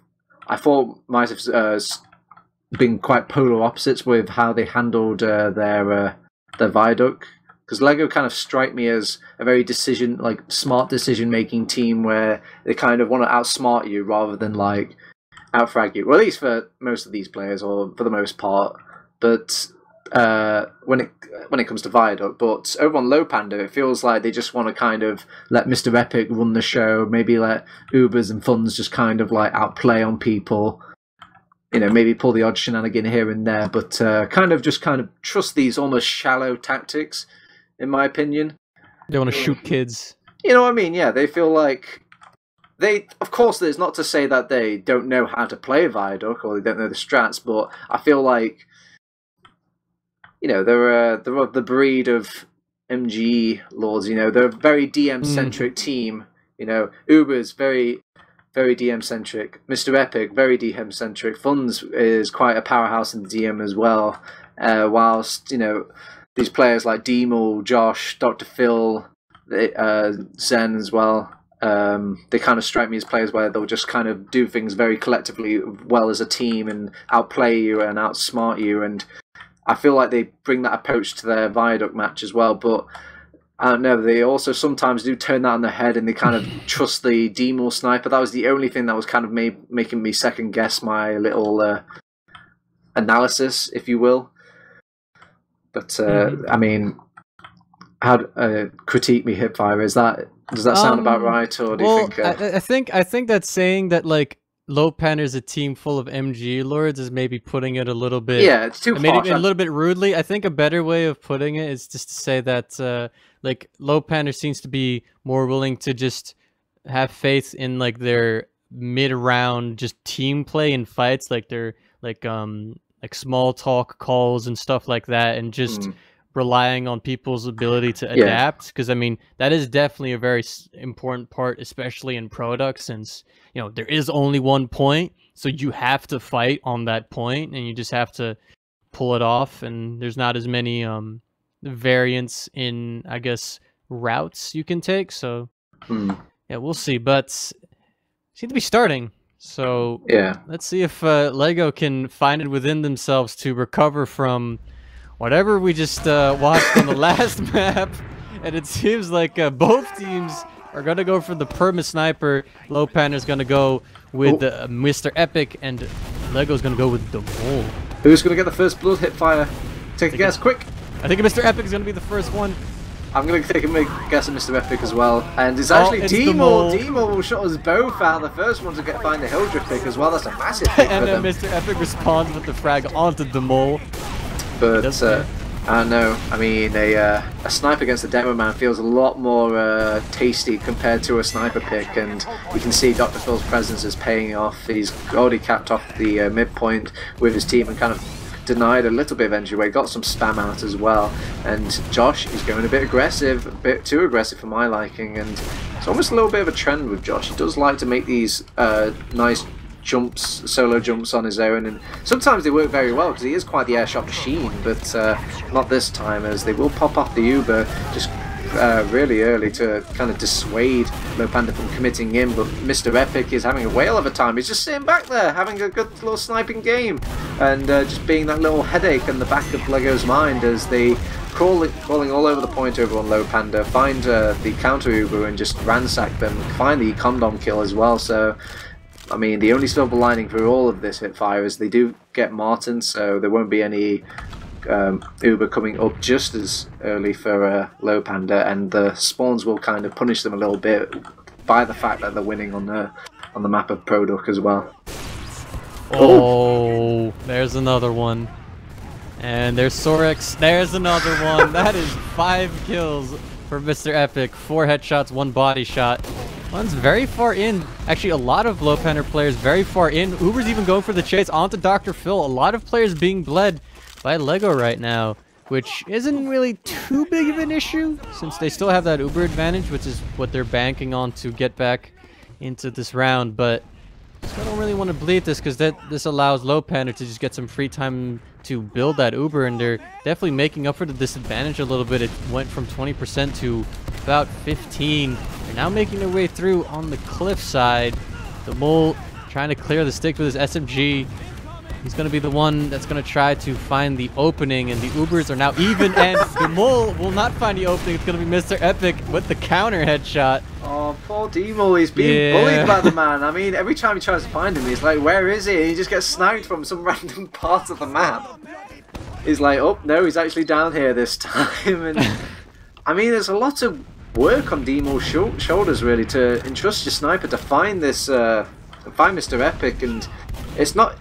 been quite polar opposites with how they handled their Viaduct. Because Lego kind of strike me as a very smart decision-making team where they kind of want to outsmart you rather than like outfrag you. Well, at least for most of these players, or for the most part. But when it comes to Viaduct, but over on Lowpander, it feels like they just want to kind of let Mr. Epic run the show. Maybe let Ubers and Funds just kind of like outplay on people. You know, maybe pull the odd shenanigan here and there, but kind of trust these almost shallow tactics. In my opinion, they want to shoot kids. You know what I mean? Yeah, they feel like of course, there's not to say that they don't know how to play Viaduct or they don't know the strats, but I feel like, you know, they're of the breed of MGE lords. You know, they're a very DM centric team. You know, Uber's very, very DM centric. Mr. Epic, very DM centric. Funds is quite a powerhouse in the DM as well. Whilst, you know, these players like Deemel, Josh, Dr. Phil, Zen as well, they kind of strike me as players where they'll just kind of do things very collectively well as a team and outplay you and outsmart you. And I feel like they bring that approach to their Viaduct match as well. But I don't know, they also sometimes do turn that on their head and they kind of trust the Deemel sniper. That was the only thing that was kind of making me second guess my little analysis, if you will. But I mean, how critique me, HiipFire? Does that sound about right, or do you think? I think that saying that like Lowpander is a team full of MG lords is maybe putting it a little bit. Yeah, it's too harsh. A little bit rudely. I think a better way of putting it is just to say that like Lowpander seems to be more willing to just have faith in like their mid-round just team play in fights, like their like small talk calls and stuff like that, and just relying on people's ability to adapt, because I mean that is definitely a very important part, especially in product, since there is only one point, so you have to fight on that point, and you just have to pull it off, and there's not as many variants in, I guess, routes you can take. So yeah, we'll see, but seem to be starting. So yeah, let's see if Lego can find it within themselves to recover from whatever we just watched on the last map. And it seems like both teams are going to go for the perma sniper. Lowpander's going to go with Mr. Epic, and Lego's going to go with the Mole. Who's going to get the first blood? HiipFire. Take a guess, quick. I think Mr. Epic is going to be the first one. I'm going to take a guess at Mr. Epic as well. And it's actually Demo. Demo will shut us both out. The first one to find the Hildra pick as well. That's a massive pick and for them. Mr. Epic responds with the frag onto the Mole. But I don't know. I mean, a sniper against the Demo Man feels a lot more tasty compared to a sniper pick. And you can see Dr. Phil's presence is paying off. He's already capped off the midpoint with his team and kind of denied a little bit of entryway, got some spam out as well, and Josh is going a bit aggressive, a bit too aggressive for my liking, and it's almost a little bit of a trend with Josh. He does like to make these nice jumps, solo jumps on his own, and sometimes they work very well because he is quite the airshot machine, but not this time, as they will pop off the Uber just really early to kind of dissuade Lowpander from committing in. But Mr. Epic is having a whale of a time. He's just sitting back there having a good little sniping game, and just being that little headache in the back of Lego's mind as they crawling all over the point over on Lowpander, find the counter Uber and just ransack them, find the condom kill as well. So I mean, the only silver lining for all of this HiipFire is they do get Martin, so there won't be any Uber coming up just as early for Lowpander, and the spawns will kind of punish them a little bit by the fact that they're winning on the map of Product as well. Oh, there's another one. And there's Sorex. There's another one. That is 5 kills for Mr. Epic. 4 headshots, 1 body shot. One's very far in. Actually, a lot of Lowpander players very far in. Uber's even going for the chase onto Dr. Phil. A lot of players being bled by Lego right now, which isn't really too big of an issue since they still have that Uber advantage, which is what they're banking on to get back into this round. But I don't really want to bleed this because this allows Lowpander to just get some free time to build that Uber, and they're definitely making up for the disadvantage a little bit. It went from 20% to about 15. They're now making their way through on the cliff side. The Mole trying to clear the stick with his SMG. He's going to be the one that's going to try to find the opening, and the Ubers are now even, and the Mole will not find the opening. It's going to be Mr. Epic with the counter headshot. Oh, poor Demo, he's being bullied by the man. I mean, every time he tries to find him, he's like, where is he? And he just gets sniped from some random part of the map. He's like, oh, no, he's actually down here this time. And I mean, there's a lot of work on Demo's shoulders, really, to entrust your sniper to find this, find Mr. Epic, and it's not...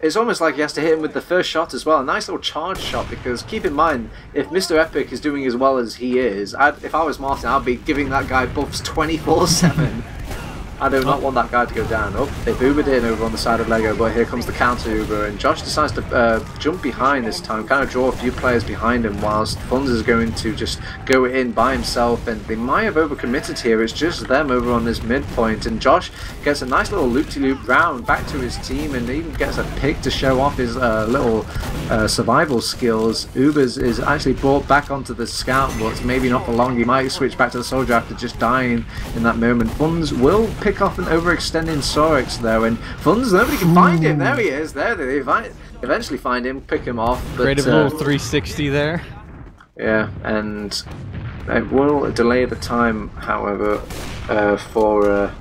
It's almost like he has to hit him with the first shot as well. A nice little charge shot, because keep in mind, if Mr. Epic is doing as well as he is, if I was Martin, I'd be giving that guy buffs 24/7. I do not want that guy to go down. Oh, they've Ubered in over on the side of Lego, but here comes the counter Uber, and Josh decides to jump behind this time, kind of draw a few players behind him, whilst Funz is going to just go in by himself, and they might have overcommitted here. It's just them over on this midpoint, and Josh gets a nice little loop-de-loop round back to his team, and even gets a pick to show off his little survival skills. Ubers is actually brought back onto the scout, but maybe not for long. He might switch back to the soldier after just dying in that moment. Funz will pick off an overextending Sorex though, and Funz, nobody can find him. There he is. There they eventually find him, pick him off. But, great little 360 there. Yeah, and it will delay the time, however, for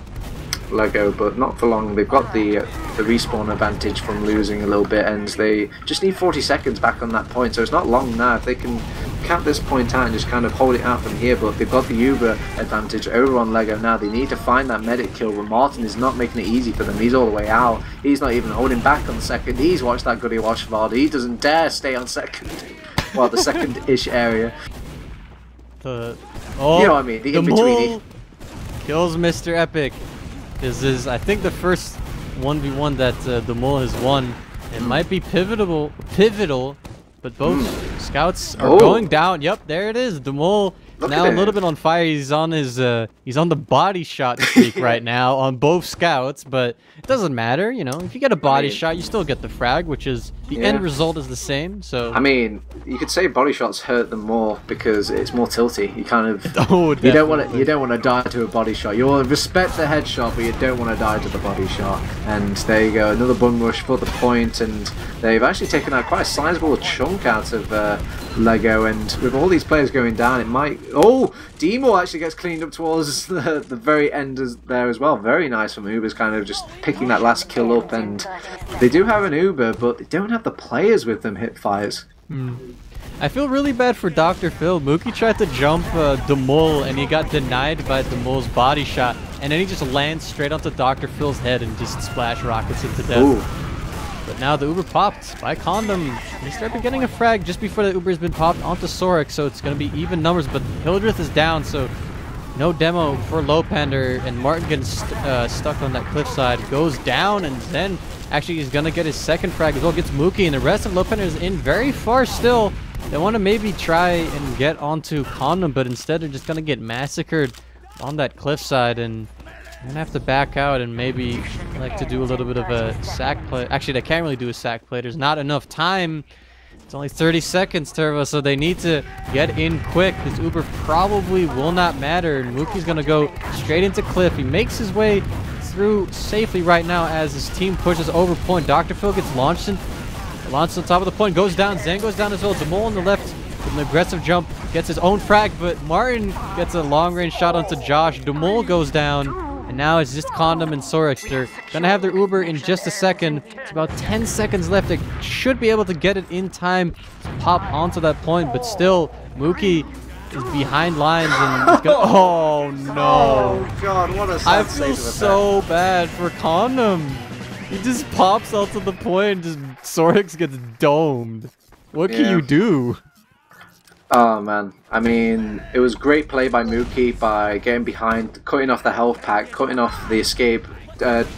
Lego, but not for long. They've got the respawn advantage from losing a little bit, and they just need 40 seconds back on that point, so it's not long now. If they can cap this point out and just kind of hold it out from here, but they've got the Uber advantage over on Lego now. They need to find that medic kill, but Martin is not making it easy for them. He's all the way out. He's not even holding back on second. He's watched that Gullywash VOD. He doesn't dare stay on second. Well, the second-ish area. You know what I mean? The in-between. Kills Mr. Epic. This is, I think, the first 1v1 that the Mole has won. It might be pivotal, but both scouts are going down. Yep, there it is. Demol now a little bit on fire. He's on his he's on the body shot streak right now on both scouts, but it doesn't matter, you know. If you get a body shot, you still get the frag, which is the end result is the same. So I mean, you could say body shots hurt them more because it's more tilty. You kind of you don't want to die to a body shot. You respect the headshot, but you don't want to die to the body shot. And there you go, another bum rush for the point, and they've actually taken out quite a sizable chunk out of Lego. And with all these players going down, it might. Oh, Demo actually gets cleaned up towards the very end there as well. Very nice from Uber's kind of just picking that last kill up, and they do have an Uber, but they don't have the players with them, HiipFires. I feel really bad for Dr. Phil. Mookie tried to jump Demol, and he got denied by Demol's body shot, and then he just lands straight onto Dr. Phil's head and just splash rockets him to death. Ooh. But now the Uber popped by Condom. They start getting a frag just before the Uber has been popped onto Sorek, so it's going to be even numbers, but Hildreth is down, so no demo for Lowpander, and Martin getting stuck on that cliffside. Goes down, and then actually he's going to get his second frag as well. Gets Mookie, and the rest of Lowpander is in very far still. They want to maybe try and get onto Condom, but instead they're just going to get massacred on that cliffside, and I'm gonna have to back out and maybe like to do a little bit of a sack play. Actually, they can't really do a sack play. There's not enough time. It's only 30 seconds, Turbo, so they need to get in quick. This Uber probably will not matter. And Mookie's gonna go straight into cliff. He makes his way through safely right now as his team pushes over point. Dr. Phil gets launched on top of the point, goes down. Zen goes down as well. Demol on the left with an aggressive jump, gets his own frag, but Martin gets a long-range shot onto Josh. Demol goes down. And now it's just Condom and Sorex. They're going to have their Uber in just a second. It's about 10 seconds left. They should be able to get it in time to pop onto that point. But still, Mookie is behind lines. And he's gonna, oh, no. Oh, God, what a sad I feel so bad for Condom. He just pops onto the point and just Sorex gets domed. What can you do? Oh man, I mean, it was great play by Mookie by getting behind, cutting off the health pack, cutting off the escape,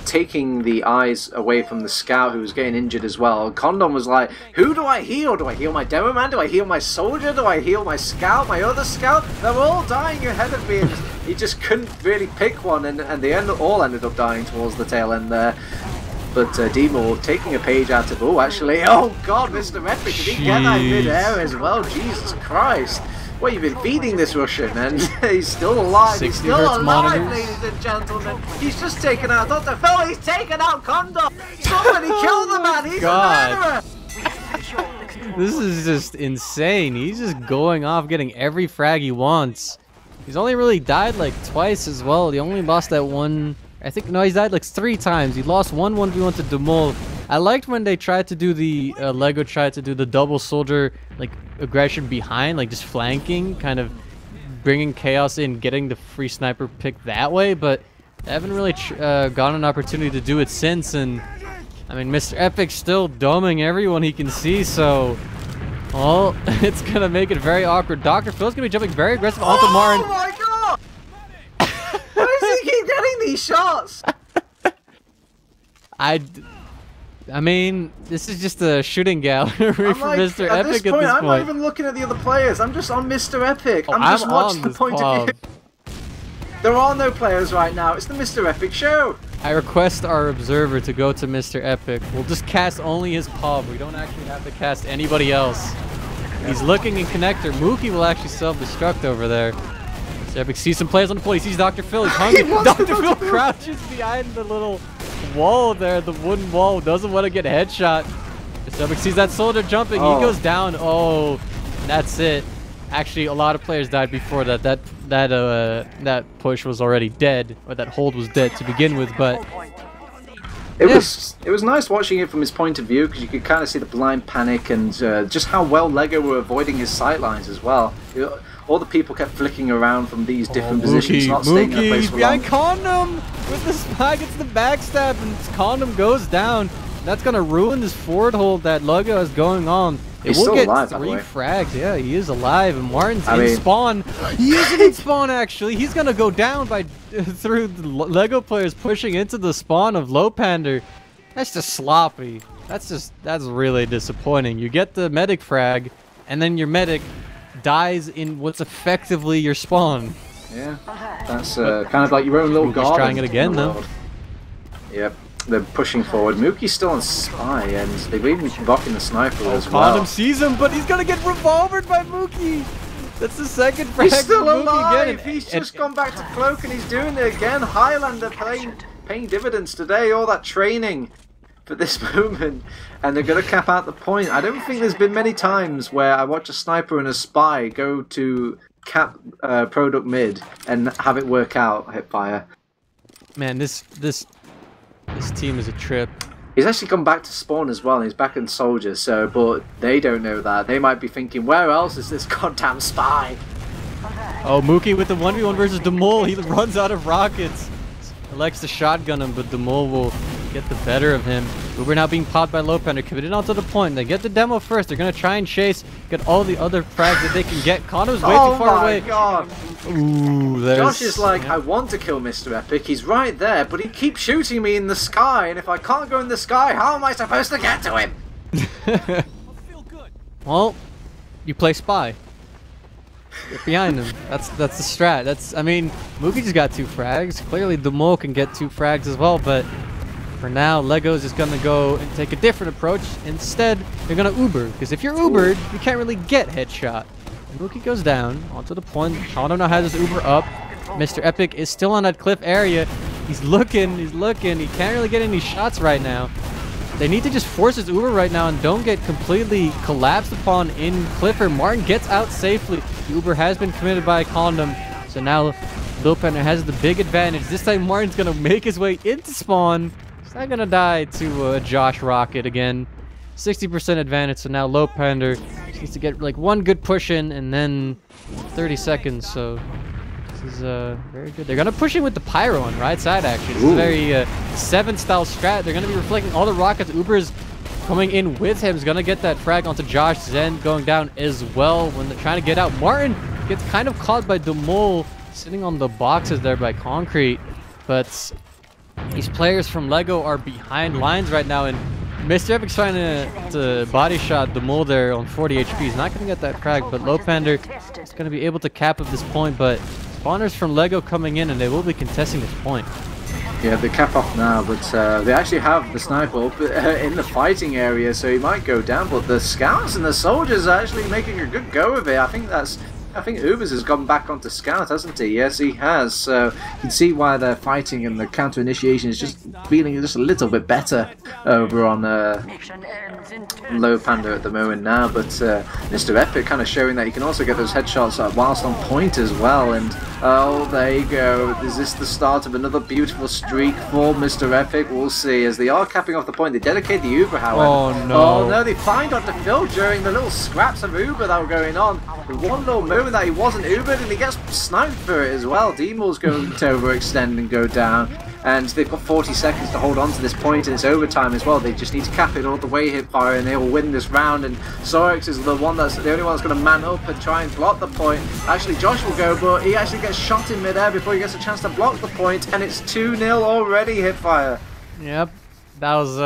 taking the eyes away from the scout who was getting injured as well. Condom was like, who do I heal? Do I heal my demo man? Do I heal my soldier? Do I heal my scout? My other scout? They're all dying ahead of me, and he just couldn't really pick one, and they all ended up dying towards the tail end there. But Demo taking a page out of... Oh, actually... Oh, God, Mr. Epic, did he get that mid-air as well? Jesus Christ. Well, you've been feeding this Russian, and he's still alive. He's still alive, monitors. Ladies and gentlemen. He's just taken out Dr. Phil. He's taken out Condom. Somebody kill the man. He's a murderer. This is just insane. He's just going off, getting every frag he wants. He's only really died like twice as well. He only lost that one... I think, no, he's died like 3 times. He lost 1v1 to Demol. I liked when they tried to do the, Lego tried to do the double soldier, like, aggression behind, like, just flanking, kind of bringing chaos in, getting the free sniper pick that way, but they haven't really gotten an opportunity to do it since, and, I mean, Mr. Epic's still doming everyone he can see, so, well, it's gonna make it very awkward. Dr. Phil's gonna be jumping very aggressive onto Martin. Oh my God! Why does he keep getting these shots? I mean, this is just a shooting gallery for Mr. Epic at this point. I'm not even looking at the other players. I'm just on Mr. Epic. I'm just watching the point of view. There are no players right now. It's the Mr. Epic show. I request our observer to go to Mr. Epic. We'll just cast only his pub. We don't actually have to cast anybody else. He's looking in connector. Mookie will actually self-destruct over there. Mr. Epic sees some players on the point. He sees Dr. Phil. He's hungry. Dr. Phil crouches behind the little wall there, the wooden wall. Doesn't want to get headshot. Mr. Epic sees that soldier jumping. He goes down. Oh, that's it. Actually, a lot of players died before that. That push was already dead, or that hold was dead to begin with. But it was nice watching it from his point of view, because you could kind of see the blind panic and just how well Lego were avoiding his sightlines as well. All the people kept flicking around from these different positions, not staying in a place for long. Behind Condom with the spike, it's the backstab, and Condom goes down. That's gonna ruin this forward hold that Lego is going on. It will get alive, 3 frags. Yeah, he is alive, and Martin's in spawn. He isn't in spawn actually. He's gonna go down by through the Lego players pushing into the spawn of Lowpander. That's just sloppy. That's really disappointing. You get the medic frag, and then your medic dies in what's effectively your spawn. Yeah, that's kind of like your own little garden. Trying it again, though. Yep, they're pushing forward. Mookie's still on Spy, and they've even blocking the sniper as well. Condom sees him, but he's gonna get revolvered by Mookie. That's the second frag. He's still alive! Again. He's just gone back to Cloak, and he's doing it again. Highlander paying dividends today, all that training for this moment, and they're going to cap out the point. I don't think there's been many times where I watch a sniper and a spy go to cap product mid and have it work out. HiipFire. Man, this team is a trip. He's actually gone back to spawn as well, and he's back in soldiers. So, but they don't know that. They might be thinking, where else is this goddamn spy? Oh, Mookie with the 1v1 versus Demol. He runs out of rockets. Elects to shotgun him, but Demol will get the better of him. Uber now being popped by Lowpander, committed onto the point. They get the demo first. They're going to try and chase, get all the other frags that they can get. Condo's way too far away. Oh my god. Ooh, Josh is like, I want to kill Mr. Epic. He's right there, but he keeps shooting me in the sky. And if I can't go in the sky, how am I supposed to get to him? Well, you play spy. Get behind him. That's the strat. I mean, Mookie just got 2 frags. Clearly, Demol can get 2 frags as well, but for now, Lego's is gonna go and take a different approach. Instead, they're gonna Uber, because if you're Ubered, you can't really get headshot. And Mookie goes down onto the point. Condo now has his Uber up. Mr. Epic is still on that cliff area. He's looking. He can't really get any shots right now. They need to just force his Uber right now and don't get completely collapsed upon in Clipper. Martin gets out safely. The Uber has been committed by a condom. So now Lowpander has the big advantage. This time Martin's going to make his way into spawn. He's not going to die to a Josh rocket again. 60% advantage. So now Lowpander needs to get like one good push in and then 30 seconds. So this is very good. They're going to push in with the Pyro on right side, actually. This is a very 7 style strat. They're going to be reflecting all the rockets. Uber's coming in with him. He's going to get that frag onto Josh. Zen going down as well when they're trying to get out. Martin gets kind of caught by Demol sitting on the boxes there by Concrete. But these players from Lego are behind lines right now. And Mr. Epic's trying to body shot Demol there on 40 HP. He's not going to get that frag. But Lowpander is going to be able to cap up this point. But spawners from Lego coming in, and they will be contesting this point. Yeah, they cap off now, but they actually have the sniper up in the fighting area, so he might go down. But the scouts and the soldiers are actually making a good go of it. I think Ubers has gone back onto scout, hasn't he? Yes, he has. So you can see why they're fighting, and the counter initiation is just feeling just a little bit better over on Lowpander at the moment now. But Mr. Epic kind of showing that he can also get those headshots whilst on point as well. And oh, there you go. Is this the start of another beautiful streak for Mr. Epic? We'll see. As they are capping off the point, they dedicate the Uber, however. Oh no! Oh no! They find Dr. Phil during the little scraps of Uber that were going on. The one little moment that he wasn't Ubered, and he gets sniped for it as well. Demol's going to overextend and go down. And they've got 40 seconds to hold on to this point, and it's overtime as well. They just need to cap it all the way, HiipFire, and they will win this round. And Sorex is the only one that's going to man up and try and block the point. Actually, Josh will go, but he actually gets shot in midair before he gets a chance to block the point, and it's 2-0 already, HiipFire. Yep, that was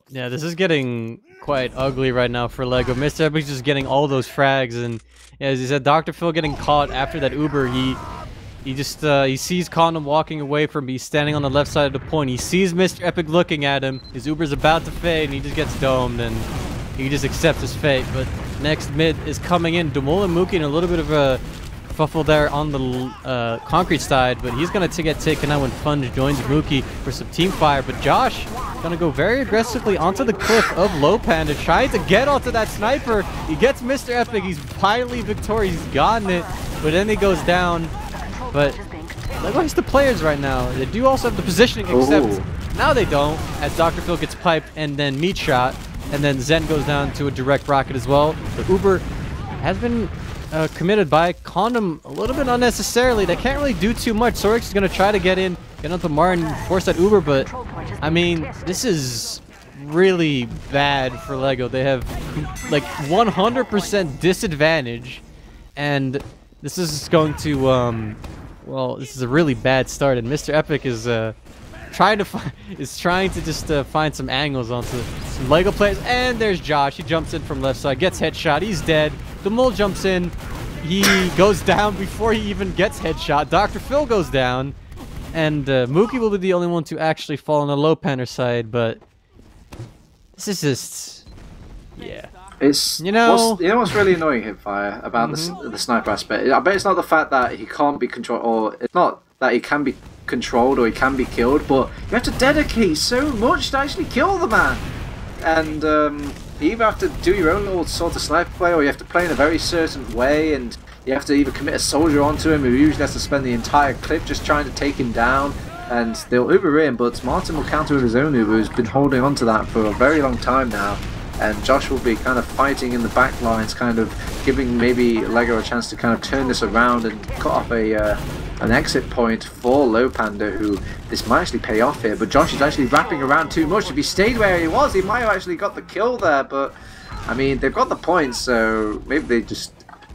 yeah, this is getting quite ugly right now for Lego. Mr. Epic's just getting all those frags, and yeah, as he said, Dr. Phil getting caught after that Uber. He just he sees Condom walking away from him. He's standing on the left side of the point. He sees Mr. Epic looking at him. His Uber's about to fade, and he just gets domed, and he just accepts his fate. But next mid is coming in. Demol and Mookie in a little bit of a fuffle there on the concrete side, but he's going to get taken out when Funge joins Mookie for some team fire. But Josh going to go very aggressively onto the cliff of Lowpander, trying to get onto that sniper. He gets Mr. Epic. He's finally victorious. He's gotten it, but then he goes down. But Lego's the players right now. They do also have the positioning, except now they don't, as Dr. Phil gets piped and then meat shot, and then Zen goes down to a direct rocket as well. The Uber has been committed by Condom a little bit unnecessarily. They can't really do too much. Sorex is going to try to get onto Martin, force that Uber, but I mean, this is really bad for Lego. They have like 100% disadvantage, and this is going to well, this is a really bad start, and Mr. Epic is trying to just find some angles onto some Lego players. And there's Josh. He jumps in from left side, gets headshot. He's dead. The Mole jumps in. He goes down before he even gets headshot. Dr. Phil goes down. And Mookie will be the only one to actually fall on the Lowpander side, but this is just, yeah. It's, you know what's really annoying, HiipFire, about the sniper aspect? I bet it's not the fact that he can't be controlled, or it's not that he can be controlled or he can be killed, but you have to dedicate so much to actually kill the man. And you either have to do your own little sort of sniper play, or you have to play in a very certain way, and you have to either commit a soldier onto him who usually has to spend the entire clip just trying to take him down, and they'll Uber in, but Martin will counter with his own Uber, who's been holding on to that for a very long time now, and Josh will be kind of fighting in the back lines, kind of giving maybe Lego a chance to kind of turn this around and cut off an exit point for Lowpander, who this might actually pay off here, but Josh is actually wrapping around too much. If he stayed where he was, he might have actually got the kill there, but I mean, they've got the points, so maybe they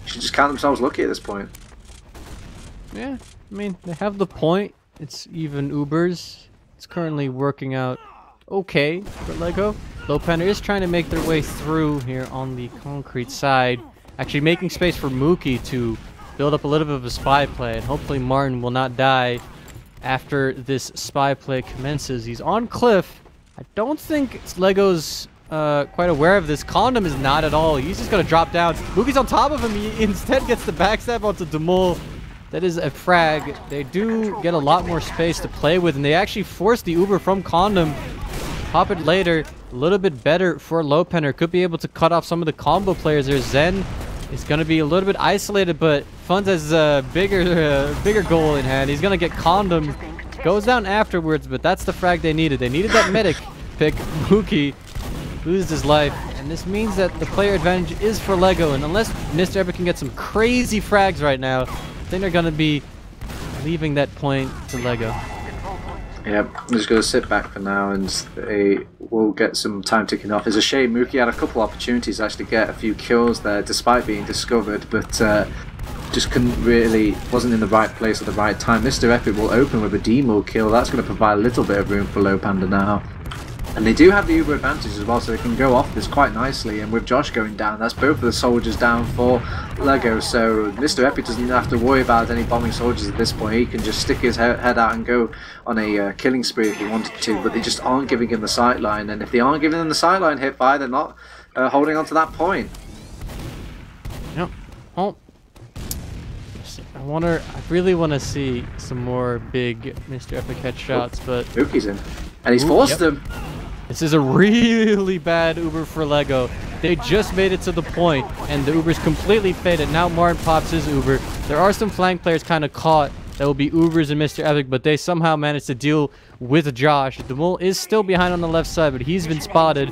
should just count themselves lucky at this point. Yeah, I mean, they have the point. It's even Ubers. It's currently working out okay for Lego. Lowpander is trying to make their way through here on the concrete side, actually making space for Mookie to build up a little bit of a spy play, and hopefully Martin will not die after this spy play commences. He's on cliff. I don't think Lego's quite aware of this. Condom is not at all. He's just gonna drop down. Mookie's on top of him. He instead gets the backstab onto Demol. That is a frag. They do get a lot more space to play with, and they actually force the Uber from Condom. Pop it later. A little bit better for Lowpander. Could be able to cut off some of the combo players there. Zen is going to be a little bit isolated, but Funds has a bigger goal in hand. He's going to get Condom. Goes down afterwards, but that's the frag they needed. They needed that medic pick. Mookie loses his life, and this means that the player advantage is for Lego, and unless Mr. Epic can get some crazy frags right now, I think they're going to be leaving that point to Lego. Yep, I'm just going to sit back for now, and they will get some time ticking off. It's a shame Mookie had a couple opportunities to actually get a few kills there despite being discovered, but just wasn't in the right place at the right time. Mr. Epic will open with a demo kill. That's going to provide a little bit of room for Lowpander now. And they do have the Uber advantage as well, so they can go off this quite nicely. And with Josh going down, that's both of the soldiers down for Lego. So Mr. Epic doesn't have to worry about any bombing soldiers at this point. He can just stick his head out and go on a killing spree if he wanted to. But they just aren't giving him the sight line. And if they aren't giving him the sight line, HiipFire, they're not holding on to that point. Yep. Well, I really want to see some more big Mr. Epic headshots, but Mookie's in. And he's forced them. This is a really bad Uber for Lego. They just made it to the point, and the Uber's completely faded. Now Martin pops his Uber. There are some flank players kind of caught. That will be Ubers and Mr. Epic, but they somehow managed to deal with Josh. The Mole is still behind on the left side, but he's been spotted.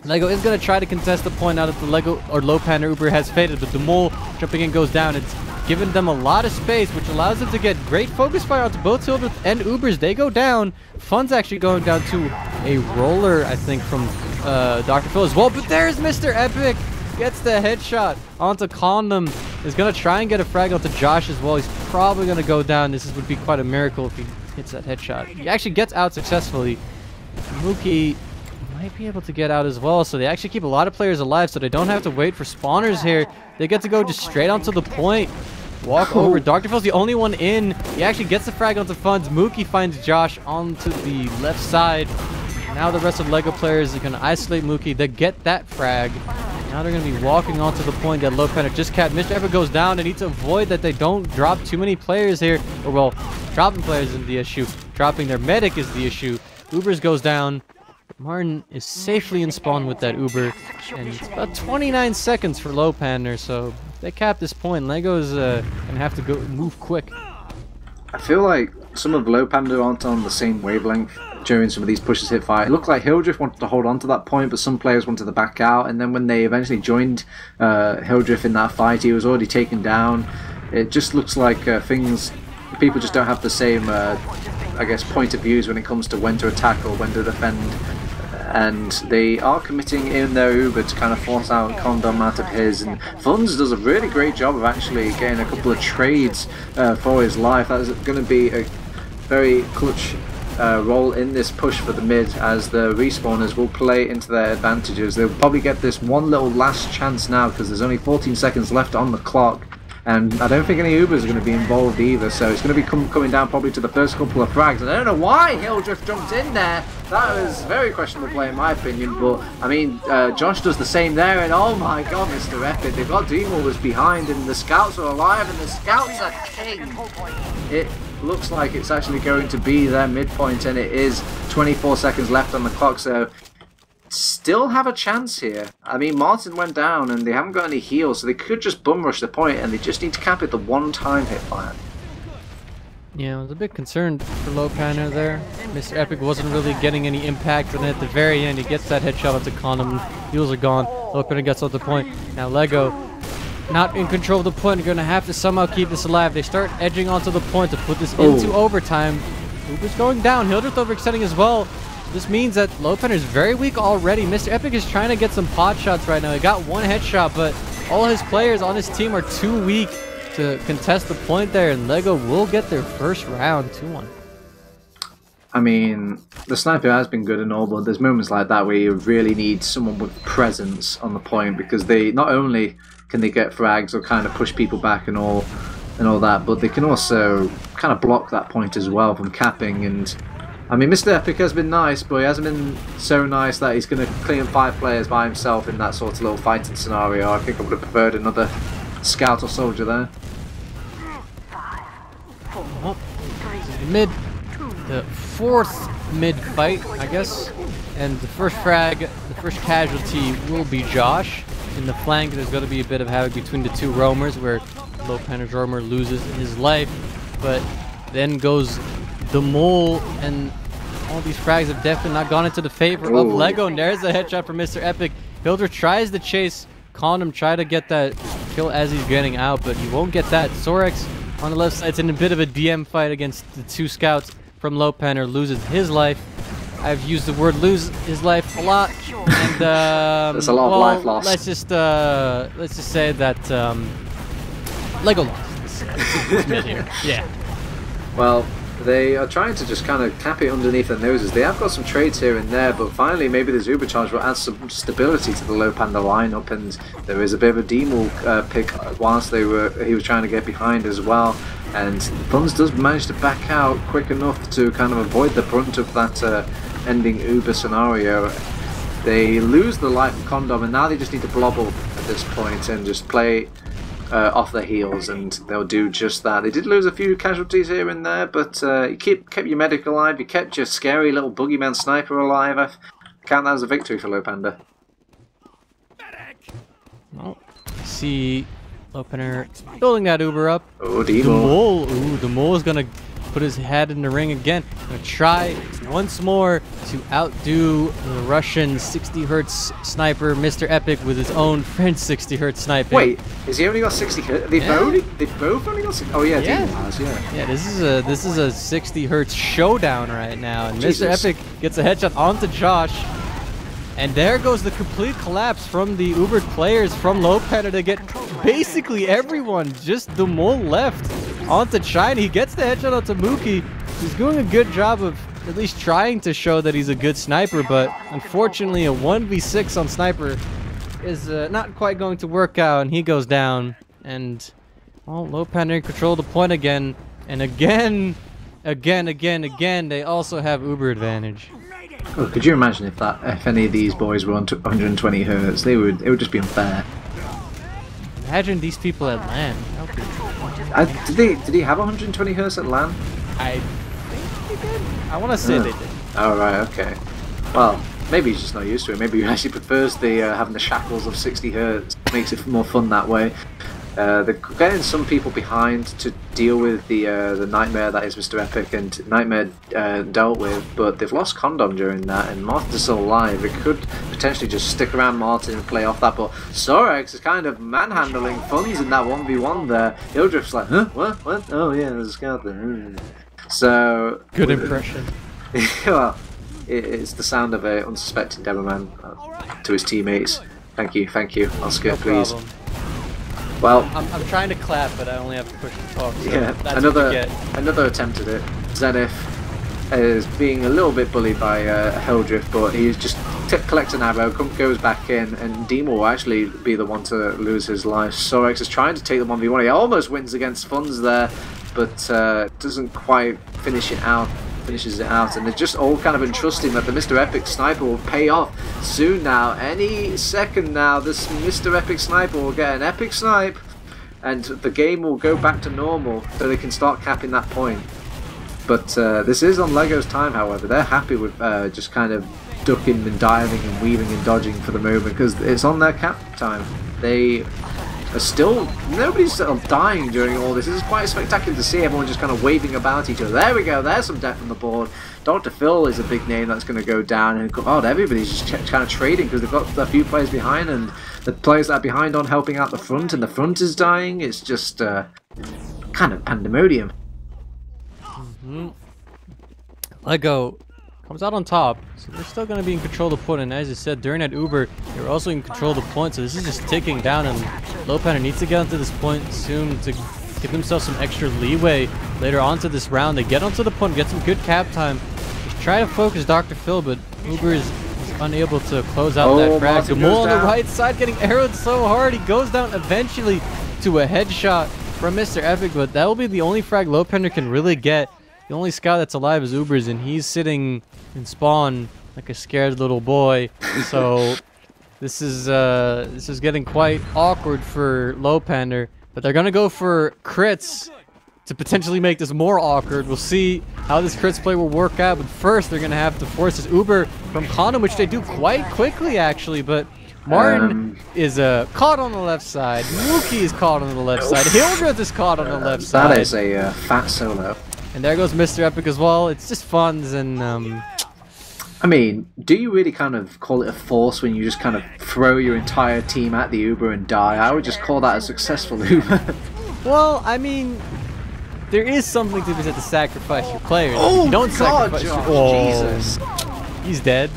Lego is going to try to contest the point now that the Lego or Lowpander Uber has faded, but the Mole jumping in goes down. It's given them a lot of space, which allows them to get great focus fire onto both Silver and Ubers. They go down. Fun's actually going down to a roller, I think, from Dr. Phil as well. But there's Mr. Epic. Gets the headshot onto Condom. Is going to try and get a frag onto Josh as well. He's probably going to go down. This would be quite a miracle if he hits that headshot. He actually gets out successfully. Mookie might be able to get out as well, so they actually keep a lot of players alive, so they don't have to wait for spawners here. They get to go just straight onto the point. Walk over. Dr. Phil's the only one in. He actually gets the frag onto Funds. Mookie finds Josh onto the left side. Now the rest of Lego players are going to isolate Mookie. They get that frag. Now they're going to be walking onto the point that Lowpander just capped. Mr. Ever goes down. They need to avoid that they don't drop too many players here. Or, well, dropping players is the issue. Dropping their medic is the issue. Ubers goes down. Martin is safely in spawn with that Uber. And it's about 29 seconds for Lowpander, so if they cap this point, Lego's going to have to move quick. I feel like some of Lowpander aren't on the same wavelength during some of these pushes HiipFire. It looked like Hildriff wanted to hold on to that point, but some players wanted to back out, and then when they eventually joined Hildriff in that fight, he was already taken down. It just looks like people just don't have the same, I guess, point of views when it comes to when to attack or when to defend. And they are committing in their Uber to kind of force out Condom out of his, and Funds does a really great job of actually getting a couple of trades for his life. That is going to be a very clutch role in this push for the mid, as the respawners will play into their advantages. They'll probably get this one little last chance now because there's only 14 seconds left on the clock. And I don't think any Ubers are going to be involved either, so it's going to be coming down probably to the first couple of frags. And I don't know why Hildreth jumped in there. That was very questionable play in my opinion, but I mean, Josh does the same there, and oh my god, Mr. Epic, they've got Deemwalkers behind, and the scouts are alive, and the scouts are king. It looks like it's actually going to be their midpoint, and it is 24 seconds left on the clock, so still have a chance here. I mean, Martin went down and they haven't got any heals, so they could just bum rush the point and they just need to cap it the one time HiipFire. Yeah, I was a bit concerned for Lowpander there. Mr. Epic wasn't really getting any impact, and at the very end he gets that headshot onto Condom. Heals are gone. Lowpander gets off the point. Now Lego not in control of the point. They're going to have to somehow keep this alive. They start edging onto the point to put this into overtime. Uber's going down. Hildreth overextending as well. This means that Lowpander is very weak already. Mr. Epic is trying to get some pot shots right now. He got one headshot, but all his players on his team are too weak to contest the point there, and Lego will get their first round 2-1. I mean, the sniper has been good and all, but there's moments like that where you really need someone with presence on the point, because they not only can they get frags or kind of push people back and all that, but they can also kind of block that point as well from capping. And I mean, Mr. Epic has been nice, but he hasn't been so nice that he's going to clean 5 players by himself in that sort of little fighting scenario. I think I would have preferred another scout or soldier there. Mid, the 4th mid fight, I guess, and the first frag, the first casualty will be Josh. In the flank, there's going to be a bit of havoc between the two roamers, where Lowpander's roamer loses his life, but then goes the mole, and all these frags have definitely not gone into the favor of Lego. And there's a headshot from Mr. Epic. Hildreth tries to chase Condom, try to get that kill as he's getting out, but he won't get that. Sorex on the left side, it's in a bit of a DM fight against the 2 scouts from Lowpander, loses his life. I've used the word lose his life a lot, and there's a lot of life lost. Let's just say that Lego lost. It's mid here. Yeah. Well, they are trying to just kind of cap it underneath their noses. They have got some trades here and there, but finally maybe the Uber charge will add some stability to the Lowpander lineup, and there is a bit of a Deemwalk pick whilst he was trying to get behind as well. And Funds does manage to back out quick enough to kind of avoid the brunt of that ending Uber scenario. They lose the life of Condom, and now they just need to blobble at this point and just play off their heels, and they'll do just that. They did lose a few casualties here and there, but you kept your medic alive, you kept your scary little boogeyman sniper alive. I count that as a victory for Lowpander. Well, see Lowpander building that Uber up. Oh, the mole. Ooh, the mole is gonna put his head in the ring again. Gonna try once more to outdo the Russian 60 hertz sniper, Mr. Epic, with his own French 60 hertz sniper. Wait, has he only got 60 hertz? They've both only got 60. Oh yeah, yeah. Has, yeah. Yeah, this is a 60 hertz showdown right now, and Jesus. Mr. Epic gets a headshot onto Josh. And there goes the complete collapse from the Uber players from Lowpander to get basically everyone. Just the mole left onto Shiny. He gets the headshot onto Mookie. He's doing a good job of at least trying to show that he's a good sniper, but unfortunately a 1v6 on sniper is not quite going to work out, and he goes down. And, well, Lowpander in control of the point again. And again, they also have Uber advantage. Oh, could you imagine if any of these boys were on 120 hertz? It would just be unfair. Imagine these people at LAN. Did he have 120 hertz at LAN? I think he did. I want to say they did. Oh right, okay. Well, maybe he's just not used to it. Maybe he actually prefers the having the shackles of 60 hertz. Makes it more fun that way. They're getting some people behind to deal with the nightmare that is Mr. Epic, and Nightmare dealt with, but they've lost Condom during that, and Martin's still alive. They could potentially just stick around Martin and play off that, but Sorex is kind of manhandling Funds in that 1v1 there. Hildreth's like, huh? What? Oh yeah, there's a scout there. So... Good impression. Well, it's the sound of an unsuspecting demoman to his teammates. Thank you, Oscar, No please. problem. Well, I'm trying to clap, but I only have to push the talk. So yeah, that's another attempt at it. Zenith is being a little bit bullied by Hildriff, but he's just collects an arrow, goes back in, and Demo will actually be the one to lose his life. Sorex is trying to take the 1v1. He almost wins against Funds there, but doesn't quite finish it out. Finishes it out, and they're just all kind of entrusting that the Mr. Epic Sniper will pay off soon now. Any second now, this Mr. Epic Sniper will get an epic snipe, and the game will go back to normal, so they can start capping that point. But this is on Lego's time, however. They're happy with just kind of ducking and diving and weaving and dodging for the moment, because it's on their cap time. They are still, nobody's dying during all this. This is quite spectacular to see everyone just kind of waving about each other. There we go, there's some death on the board. Dr. Phil is a big name that's going to go down, and God, everybody's just kind of trading because they've got a few players behind, and the players that are behind on helping out the front, and the front is dying. It's just kind of pandemonium. Lego comes out on top, so they're still going to be in control of the point, and as I said, during that Uber, they're also in control of the point, so this is just ticking down, and Lowpander needs to get onto this point soon to give themselves some extra leeway later on to this round. They get onto the point, get some good cap time, just try to focus Dr. Phil, but Uber is unable to close out that frag. The mole on the right side getting arrowed so hard, he goes down eventually to a headshot from Mr. Epic, but that will be the only frag Lowpander can really get. The only scout that's alive is Uber's, and he's sitting in spawn like a scared little boy. So this is getting quite awkward for Lowpander. But they're gonna go for crits to potentially make this more awkward. We'll see how this crits play will work out. But first, they're gonna have to force this Uber from Condom, which they do quite quickly actually. But Martin is caught on the left side. Mookie is caught on the left side. Hildreth is caught on the left side. That is a fat solo. And there goes Mr. Epic as well. It's just funds and I mean, do you really kind of call it a force when you just kind of throw your entire team at the Uber and die? I would just call that a successful Uber. Well, I mean, there is something to be said to sacrifice your players. Oh, you don't God, sacrifice Josh, your... Jesus. He's dead.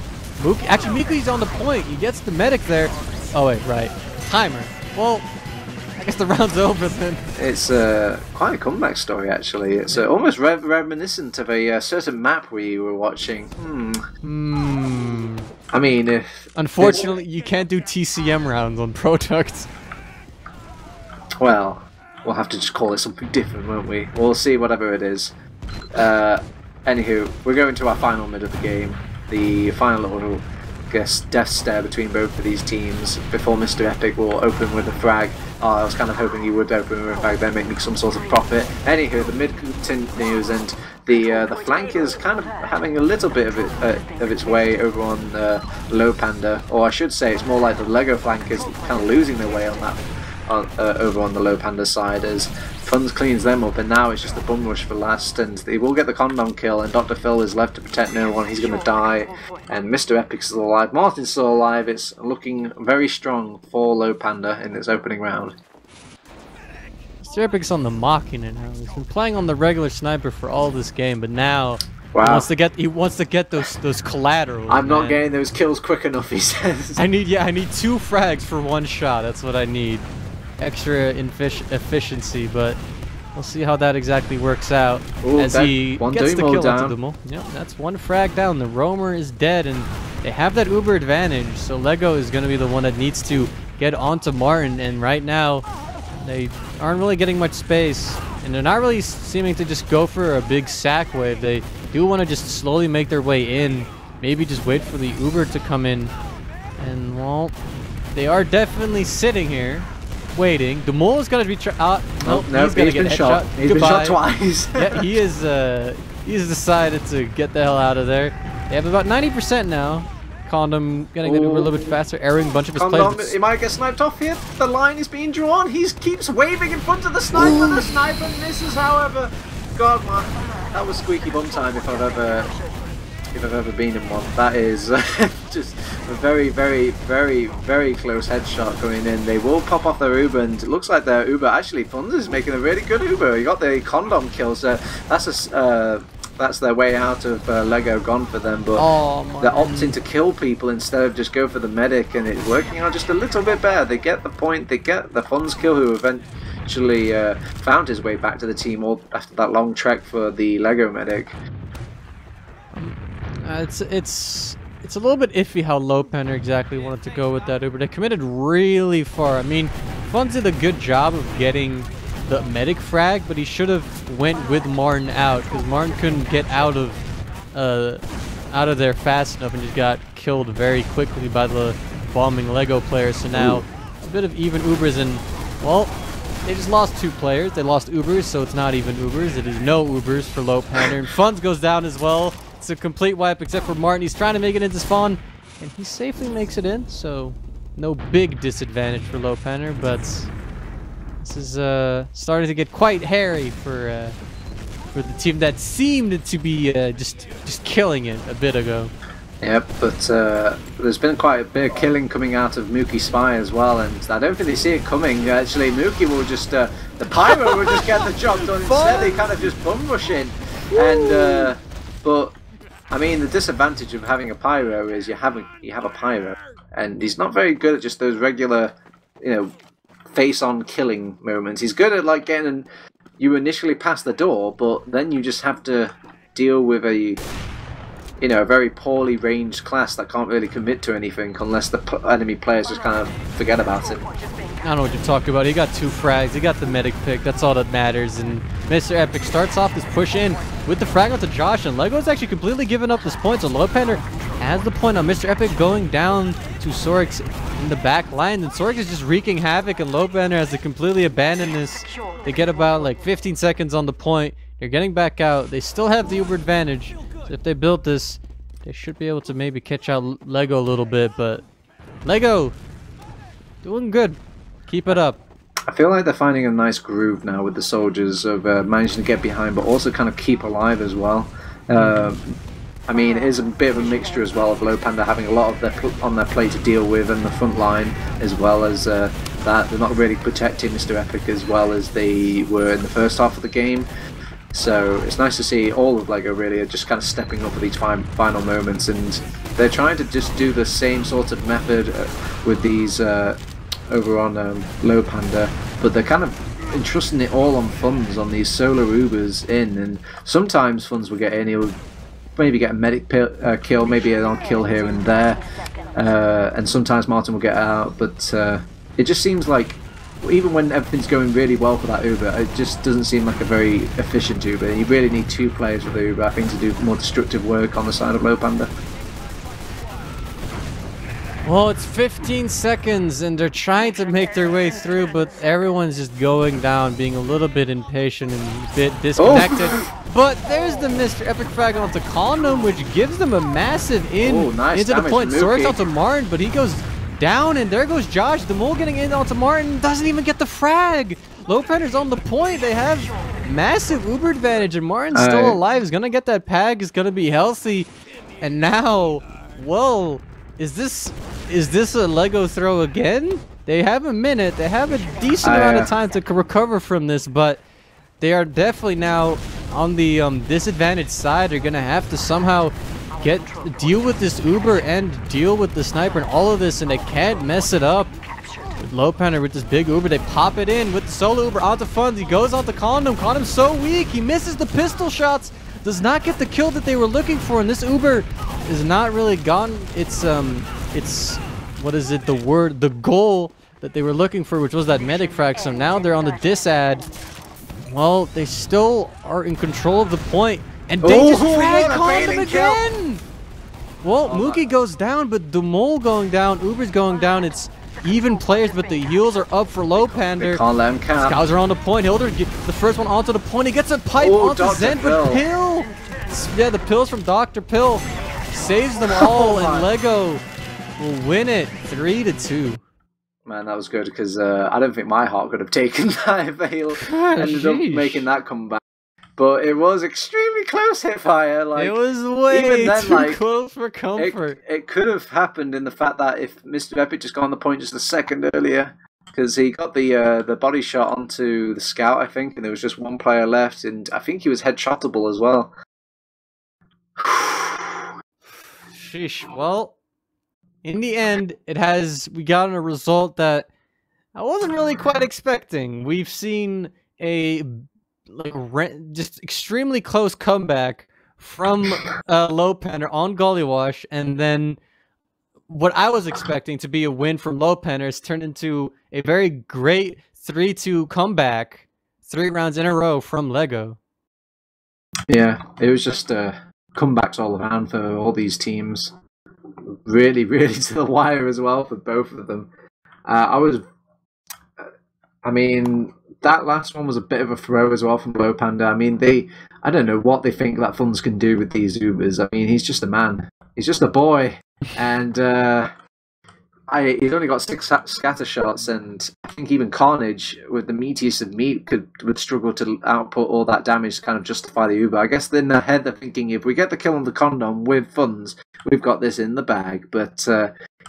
Actually, Miku's on the point. He gets the medic there. Oh, wait, right. Timer. Well, I guess the round's over then. It's quite a comeback story, actually. It's almost reminiscent of a certain map we were watching. I mean, if... Unfortunately, you can't do TCM rounds on Product. Well, we'll have to just call it something different, won't we? We'll see whatever it is. Anywho, we're going to our final mid of the game. The final little, I guess, death stare between both of these teams before Mr. Epic will open with a frag. Oh, I was kind of hoping he would open with a frag, then make me some sort of profit. Anywho, the mid continues, and the flank is kind of having a little bit of its way over on Lowpander, or I should say, it's more like the Lego flank is kind of losing their way on that. Over on the Lowpander side, as Funds cleans them up, and now it's just the bum rush for last, and they will get the condom kill, and Dr. Phil is left to protect no one. He's going to die, and Mr. Epic's still alive. Martin's still alive. It's looking very strong for Lowpander in its opening round. Mr. Epic's on the Machina now. He's been playing on the regular sniper for all this game, but now wow. he wants to get those collaterals. I'm not getting those kills quick enough, he says. I need 2 frags for 1 shot. That's what I need. Extra efficiency, but we'll see how that exactly works out. Ooh, as he gets the kill down. onto Dumo. Yep, that's 1 frag down. The Roamer is dead, and they have that Uber advantage, so Lego is going to be the one that needs to get onto Martin, and right now they aren't really getting much space, and they're not really seeming to just go for a big sack wave. They do want to just slowly make their way in, maybe just wait for the Uber to come in, and well, they are definitely sitting here waiting. The mole is gonna be nope, he's gonna get shot. He's been shot twice. Yeah, he's decided to get the hell out of there. They have about 90% now. Condom getting the Uber a little bit faster, airing a bunch of his players. He might get sniped off here. The line is being drawn. He keeps waving in front of the sniper. The sniper misses, however. God, man, that was squeaky bum time if I've ever been in one. That is just a very, very, very, very close headshot going in. They will pop off their Uber, and it looks like their Uber actually Funds is making a really good Uber. He got the condom kill, so that's their way out of Lego gone for them. But they're opting to kill people instead of just go for the medic, and it's working out just a little bit better. They get the point. They get the Funds kill, who eventually found his way back to the team all after that long trek for the Lego medic. It's a little bit iffy how Lowpander exactly wanted to go with that Uber. They committed really far. I mean, Funds did a good job of getting the medic frag, but he should have went with Martin out, because Martin couldn't get out of there fast enough and just got killed very quickly by the bombing Lego players. So now a bit of even Ubers, and well, they just lost 2 players. They lost Ubers, so it's not even Ubers. It is no Ubers for Lowpander, and Funds goes down as well. It's a complete wipe except for Martin. He's trying to make it into spawn, and he safely makes it in, so no big disadvantage for Lowpander, but this is starting to get quite hairy for the team that seemed to be just killing it a bit ago. Yep, but there's been quite a bit of killing coming out of Mookie's spy as well, and I don't think they see it coming. Actually, Mookie will just, the Pyro will just get the job done. Instead, they kind of just bum rush in. And, but, I mean, the disadvantage of having a Pyro is you have a Pyro, and he's not very good at just those regular, you know, face-on killing moments. He's good at, like, getting you initially past the door, but then you just have to deal with a very poorly ranged class that can't really commit to anything unless the enemy players just kind of forget about it. I don't know what you're talking about. He got 2 frags. He got the medic pick. That's all that matters. And Mr. Epic starts off this push in with the frag onto Josh, and Lego's actually completely given up this point. So Lowpander has the point on Mr. Epic going down to Sorix in the back line. And Sorix is just wreaking havoc, and Lowpander has to completely abandon this. They get about like 15 seconds on the point. They're getting back out. They still have the Uber advantage. So if they built this, they should be able to maybe catch out Lego a little bit. But Lego, doing good. Keep it up. I feel like they're finding a nice groove now with the soldiers of managing to get behind, but also kind of keep alive as well. I mean, it is a bit of a mixture as well of Lowpander having a lot of on their plate to deal with, and the front line as well as that. They're not really protecting Mr. Epic as well as they were in the first half of the game. So it's nice to see all of Lego really just kind of stepping up at these final moments, and they're trying to just do the same sort of method with these over on Lowpander, but they're kind of entrusting it all on Funds, on these solo Ubers in, and sometimes Funds will get in, he'll maybe get a medic kill, maybe an odd kill here and there, and sometimes Martin will get out, but it just seems like even when everything's going really well for that Uber, it just doesn't seem like a very efficient Uber. You really need 2 players with the Uber, I think, to do more destructive work on the side of Lowpander. Well, it's 15 seconds, and they're trying to make their way through, but everyone's just going down, being a little bit impatient and a bit disconnected. Oh. But there's the Mr. Epic frag onto Condom, which gives them a massive nice into the point. Sorix onto Martin, but he goes down, and there goes Josh. The mole getting in onto Martin, doesn't even get the frag. Lowpander's on the point. They have massive Uber advantage, and Martin's still alive. He's gonna get that pag. He's gonna be healthy. And now, well, is this a Lego throw again? They have a minute. They have a decent amount of time to recover from this, but they are definitely now on the disadvantaged side. They're gonna have to somehow deal with this Uber and deal with the sniper and all of this, and they can't mess it up. With Lowpander with this big Uber, they pop it in with the solo Uber onto Funds. He goes onto Condom. Condom's so weak. He misses the pistol shots. Does not get the kill that they were looking for, and this Uber is not really gone. It's what is it? The goal that they were looking for, which was that medic frag. So now they're on the disad. Well, they still are in control of the point, and they just frag Condom again. Well, Mookie goes down, but the mole going down, Uber's going down. It's even players, but the heals are up for Lowpander. Can't let him cap. Scouts are on the point. Hilder gets the first one onto the point. He gets a pipe onto Zen, but Pill. Yeah, the pills from Dr. Pill saves them all, and Lego will win it 3-2. Man, that was good, because I don't think my heart could have taken that if they ended up making that comeback. But it was extremely close, HiipFire. Like, it was way too close for comfort. It could have happened in the fact that if Mr. Epic just got on the point just a second earlier, because he got the body shot onto the scout, I think, and there was just one player left, and I think he was headshottable as well. Sheesh. Well, in the end, we got a result that I wasn't really quite expecting. We've seen a just extremely close comeback from Lowpander on Gullywash, and then what I was expecting to be a win from Lowpander has turned into a very great 3-2 comeback, 3 rounds in a row from Lego. Yeah, it was just comebacks all around for all these teams. Really, really to the wire as well for both of them. I mean, that last one was a bit of a throw as well from Lowpander. I mean, I don't know what they think that Funds can do with these Ubers. I mean, he's just a man. He's just a boy. And he's only got 6 scatter shots, and I think even Carnage, with the meatiest of meat, would struggle to output all that damage to kind of justify the Uber. I guess in their head they're thinking, if we get the kill on the Condom with Funds, we've got this in the bag. But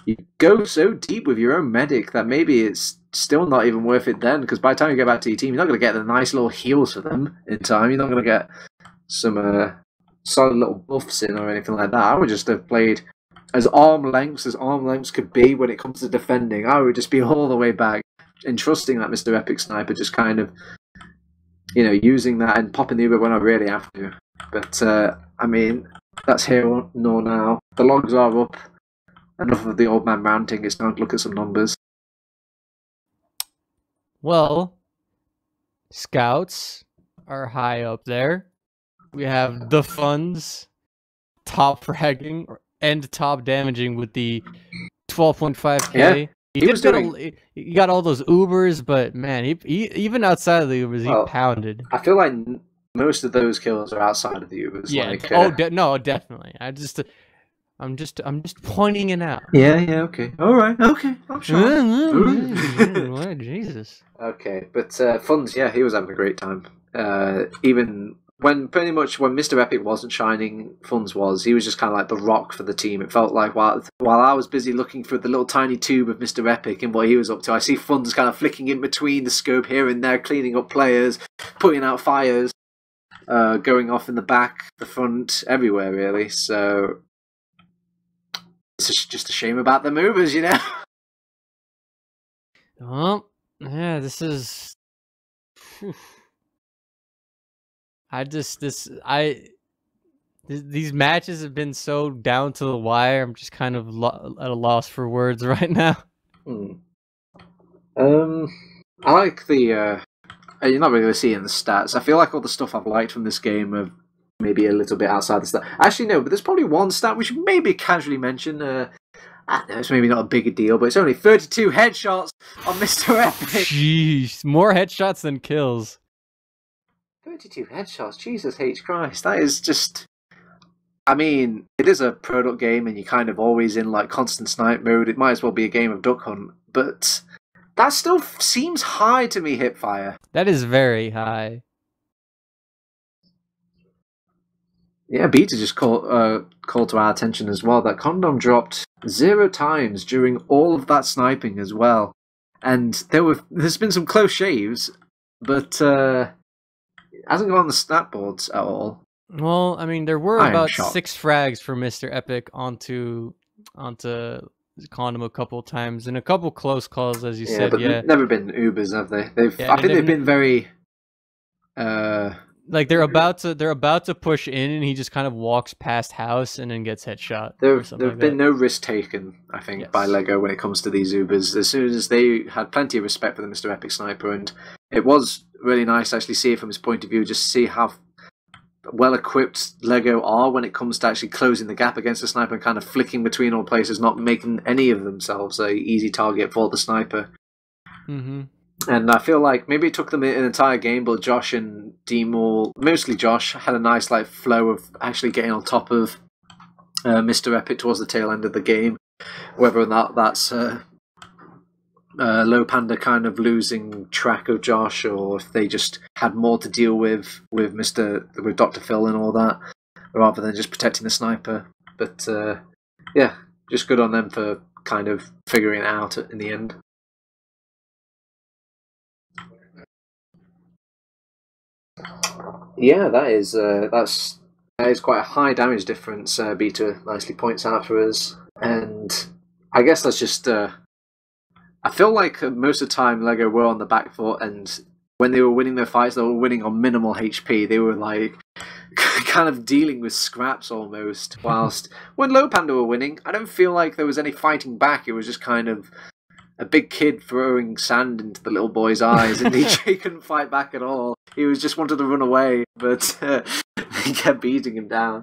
you go so deep with your own medic that maybe it's still not even worth it then, because by the time you get back to your team, you're not going to get the nice little heals for them in time. You're not going to get some solid little buffs in or anything like that. I would just have played as arm lengths could be when it comes to defending. I would just be all the way back and trusting that Mr. Epic Sniper, just kind of, using that and popping the Uber when I really have to. But, I mean, that's here nor now. The logs are up. Enough of the old man ranting. It's time to look at some numbers. Well, Scouts are high up there. We have the Funds top fragging and top damaging with the 12.5k. Yeah, he got all those Ubers, but man, he even outside of the Ubers, he pounded. I feel like most of those kills are outside of the Ubers. Yeah. No, definitely. I'm just pointing it out. Yeah. Okay. All right. Okay. I'm sure. Jesus. Okay, but Funds, yeah, he was having a great time. Even when Mr. Epic wasn't shining, Funds was. He was just kind of like the rock for the team. It felt like while I was busy looking through the little tiny tube of Mr. Epic and what he was up to, I see Funds kind of flicking in between the scope here and there, cleaning up players, putting out fires, going off in the back, the front, everywhere really. So it's just a shame about the movers, Oh, yeah, this is. These matches have been so down to the wire. I'm just kind of at a loss for words right now. I like the. You're not really seeing the stats. I feel like all the stuff I've liked from this game are maybe a little bit outside the stat. Actually, no, but there's probably one stat we should maybe casually mention. I don't know, it's maybe not a big deal, but it's only 32 headshots on Mr. Epic. Jeez, more headshots than kills. 32 headshots, Jesus H. Christ. That is just... I mean, it is a product game and you're kind of always in like constant snipe mode. It might as well be a game of Duck Hunt, but that still seems high to me, HiipFire. That is very high. Yeah, Beta just called to our attention as well that Condom dropped 0 times during all of that sniping as well. And there's been some close shaves, but it hasn't gone on the stat boards at all. Well, I mean, there were about 6 frags for Mr. Epic onto Condom a couple times, and a couple close calls, as you said. But they've never been Ubers, have they? I think they've been very... like they're about to push in, and he just kind of walks past house and then gets headshot. There've been no risk taken, I think, by Lego when it comes to these Ubers. As soon as they had plenty of respect for the Mr. Epic Sniper, and it was really nice to actually see it from his point of view, just see how well equipped Lego are when it comes to actually closing the gap against the sniper and kind of flicking between all places, not making any of themselves a easy target for the sniper. Mm-hmm. And I feel like maybe it took them an entire game, but Josh and Demol, mostly Josh, had a nice like flow of actually getting on top of Mr. Epic towards the tail end of the game. Whether or not that's Lowpander kind of losing track of Josh, or if they just had more to deal with Dr. Phil and all that, rather than just protecting the sniper. But yeah, just good on them for kind of figuring it out in the end. Yeah, that is quite a high damage difference. Beta nicely points out for us, and I guess that's just. I feel like most of the time Lego were on the back foot, and when they were winning their fights, they were winning on minimal HP. They were like kind of dealing with scraps almost. Whilst when Lowpander were winning, I don't feel like there was any fighting back. It was just kind of a big kid throwing sand into the little boy's eyes, and he couldn't fight back at all. He was just wanted to run away, but he kept beating him down.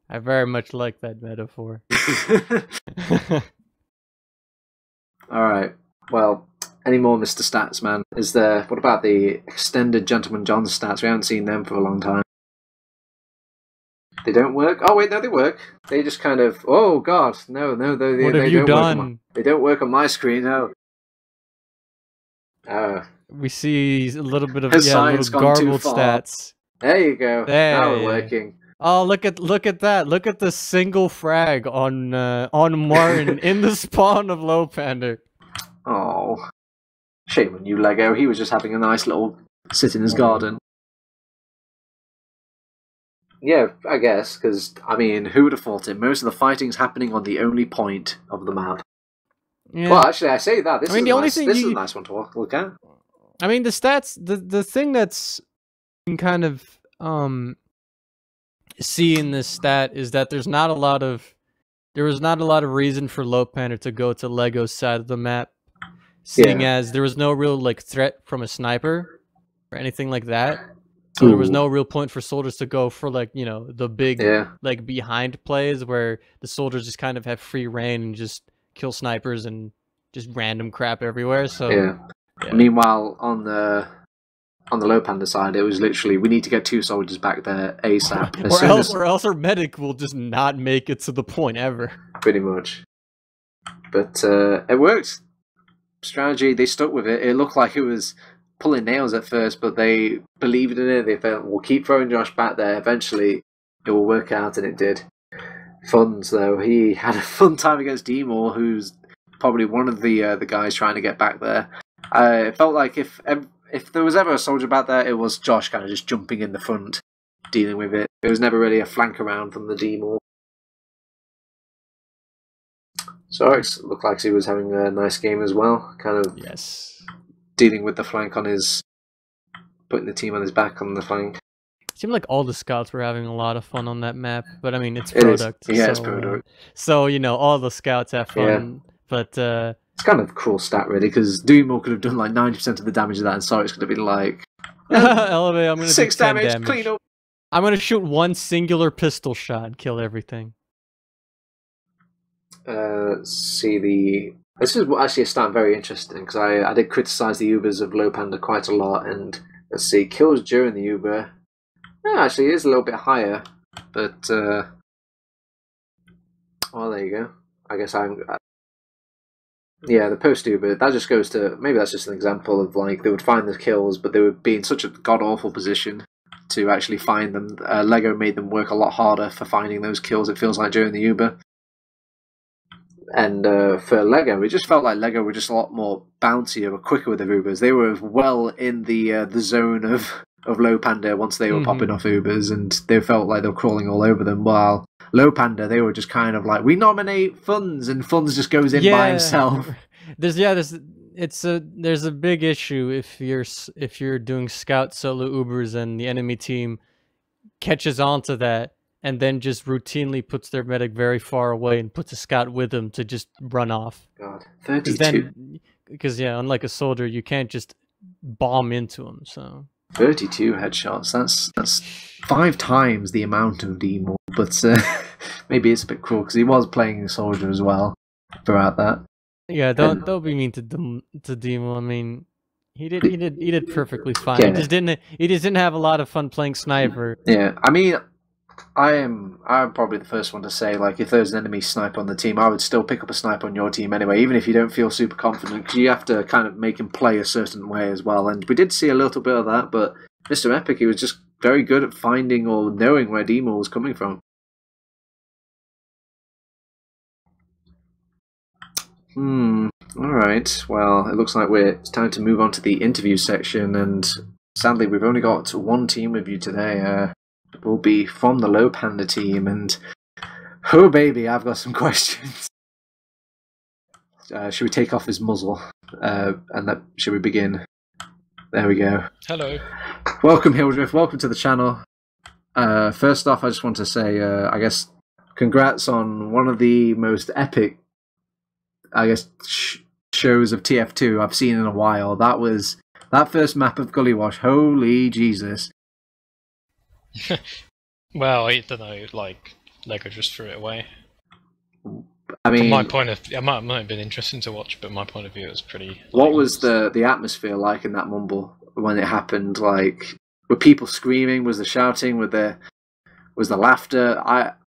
I very much like that metaphor. Alright, well, any more Mr. Stats, man? Is there... What about the extended Gentleman John stats? We haven't seen them for a long time. They don't work? Oh, wait, no, they work. They just kind of... Oh, God, no, they, what they have you don't done? They don't work on my screen, no. We see a little bit of little garbled stats. There you go. There, now we're working. Oh, look at that! Look at the single frag on Martin in the spawn of Lowpander. Oh, shame on you, Lego. He was just having a nice little sit in his garden. Yeah, I guess, because, I mean, who would have thought it? Most of the fighting's happening on the only point of the map. Yeah. Well, actually, I say that. This is a nice one to look at. I mean, the stats, the thing that's kind of see in this stat is that there was not a lot of reason for Lowpander to go to Lego's side of the map, seeing as there was no real threat from a sniper or anything like that. So there was no real point for soldiers to go for the big behind plays where the soldiers just kind of have free reign and just kill snipers and just random crap everywhere. So yeah. Meanwhile, on the Lowpander side, it was literally, we need to get 2 soldiers back there ASAP. Or else our medic will just not make it to the point ever. Pretty much. But it worked. Strategy, they stuck with it. It looked like it was pulling nails at first, but they believed in it. They felt, we'll keep throwing Josh back there. Eventually, it will work out, and it did. Funds, though. He had a fun time against D-Moore, who's probably one of the guys trying to get back there. It felt like if there was ever a soldier back there, it was Josh kind of just jumping in the front, dealing with it. It was never really a flank around from the D-Moore. So it looked like he was having a nice game as well, kind of dealing with the flank on his, putting the team on his back on the flank. It seemed like all the scouts were having a lot of fun on that map, but I mean, it's Product. It's Product. So, all the scouts have fun, but... It's kind of a cruel stat, really, because D-Moore could have done like 90% of the damage of that, and Sorix could have been like... Elevate, I'm going to do 6 damage, damage. Clean up. I'm going to shoot one singular pistol shot and kill everything. This is actually a stat very interesting, because I did criticise the Ubers of Lowpander quite a lot, and let's see, kills during the Uber... Yeah, actually, it is a little bit higher, but... well, there you go. I guess yeah, the post-Uber, that just goes to... Maybe that's just an example of, they would find the kills, but they would be in such a god-awful position to actually find them. Lego made them work a lot harder for finding those kills, it feels like, during the Uber. And for Lego, it just felt like Lego were just a lot more bouncier or quicker with the Ubers. They were well in the zone of Lowpander once they were popping off Ubers, and they felt like they were crawling all over them, while Lowpander, they were just kind of like, we nominate Funds, and Funds just goes in by himself. There's a big issue if you're doing scout solo Ubers and the enemy team catches onto that and then just routinely puts their medic very far away and puts a scout with them to just run off. God, 32. Because unlike a soldier, you can't just bomb into them. So 32 headshots. That's 5 times the amount of D-Moore, but maybe it's a bit cruel because he was playing a soldier as well throughout that. Yeah, don't be mean to D-Moore. I mean, he did perfectly fine. Yeah. He just didn't have a lot of fun playing sniper. Yeah, I mean, I'm probably the first one to say, if there's an enemy sniper on the team, I would still pick up a sniper on your team anyway, even if you don't feel super confident, because you have to kind of make him play a certain way as well. And we did see a little bit of that, but Mr. Epic, he was just very good at finding or knowing where D-Moore was coming from. Alright, well, it looks like it's time to move on to the interview section, and sadly we've only got one team review today. It will be from the Lowpander team, and oh baby, I've got some questions. Should we take off his muzzle? Should we begin? There we go. Hello. Welcome, Hildreth. Welcome to the channel. First off, I just want to say, I guess, congrats on one of the most epic, I guess, shows of TF2 I've seen in a while. That first map of Gullywash. Holy Jesus! Well, I don't know. Like Lego just threw it away. I mean, from my point of view, it might have been interesting to watch, but my point of view, it was pretty. What was the atmosphere like in that mumble when it happened? Like, were people screaming? Was the shouting? Was the laughter?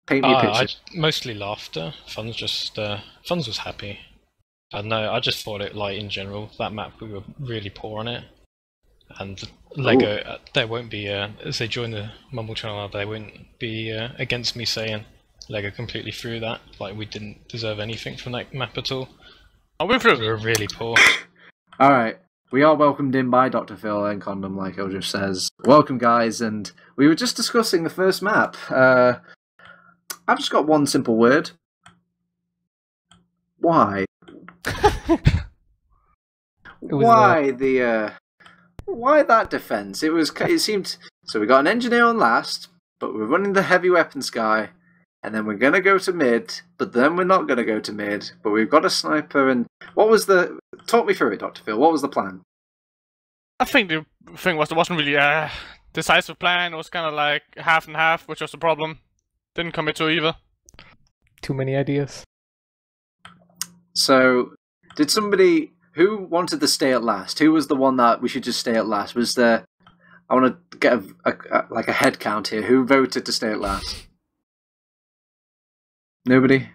Paint me a picture. Mostly laughter. Fun's was happy. I know. I just thought it, like, in general, that map, we were really poor on it. And Lego, they won't be as they join the mumble channel, they won't be against me saying Lego completely threw that. Like, we didn't deserve anything from that map at all. We were really poor. Alright, we are welcomed in by Dr. Phil and Condom, like Eldridge says. Welcome, guys, and we were just discussing the first map. I've just got one simple word. Why? Why that defense? It seemed so. We got an engineer on last, but we're running the heavy weapons guy. And then we're going to go to mid, but then we're not going to go to mid, but we've got a sniper. And what was the... Talk me through it, Dr. Phil. What was the plan? I think the thing was there wasn't really a decisive plan. It was kind of like half and half, which was the problem. Didn't commit to either. Too many ideas. So, did somebody... Who wanted to stay at last? Who was the one that we should just stay at last? Was there... I want to get a head count here. Who voted to stay at last? Nobody?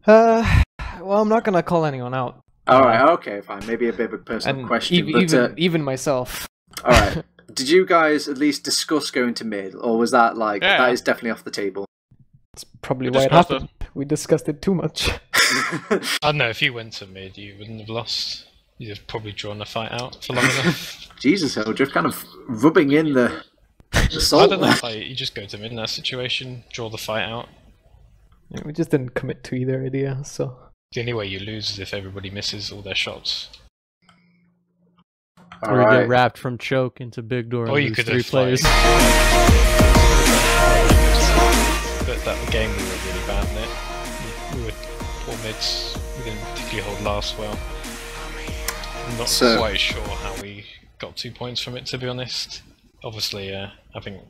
Well, I'm not gonna call anyone out. Alright, okay, fine. Maybe a bit of a personal question. Even myself. Alright. Did you guys at least discuss going to mid? Or was that like, that is definitely off the table? It's probably why it happened. We discussed it too much. I don't know, if you went to mid, you wouldn't have lost. You'd have probably drawn the fight out for long enough. Jesus, Hildreth, kind of rubbing in the salt. I don't know if you just go to mid in that situation, draw the fight out. Yeah, we just didn't commit to either idea, so... The only way you lose is if everybody misses all their shots. Or you get wrapped from choke into big door and lose 3 players. But that game we were really bad in it. We were poor mids, we didn't particularly hold last well. I'm not quite sure how we got 2 points from it, to be honest. Obviously, I think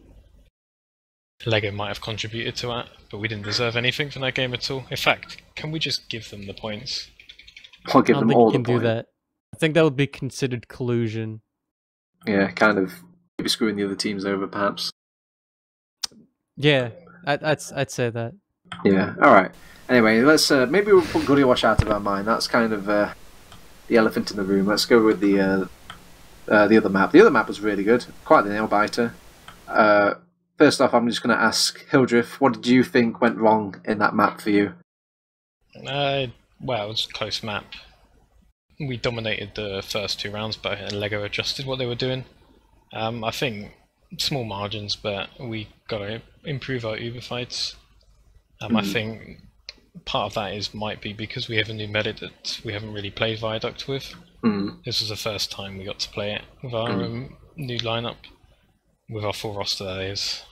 Lego might have contributed to that, but we didn't deserve anything from that game at all. In fact, can we just give them the points? I'll give them all the points. Do that. I think that would be considered collusion. Yeah, kind of maybe screwing the other teams over, perhaps. Yeah, I'd say that. Yeah, alright. Anyway, let's maybe we'll put Gullywash out of our mind. That's kind of the elephant in the room. Let's go with the other map. The other map was really good. Quite the nail-biter. First off, I'm just going to ask Hildreth, what did you think went wrong in that map for you? Well, it was a close map. We dominated the first 2 rounds, but Lego adjusted what they were doing. I think small margins, but we got to improve our Uber fights. I think part of that might be because we have a new medic that we haven't really played Viaduct with. This was the first time we got to play it with our new lineup. With our full roster, that is.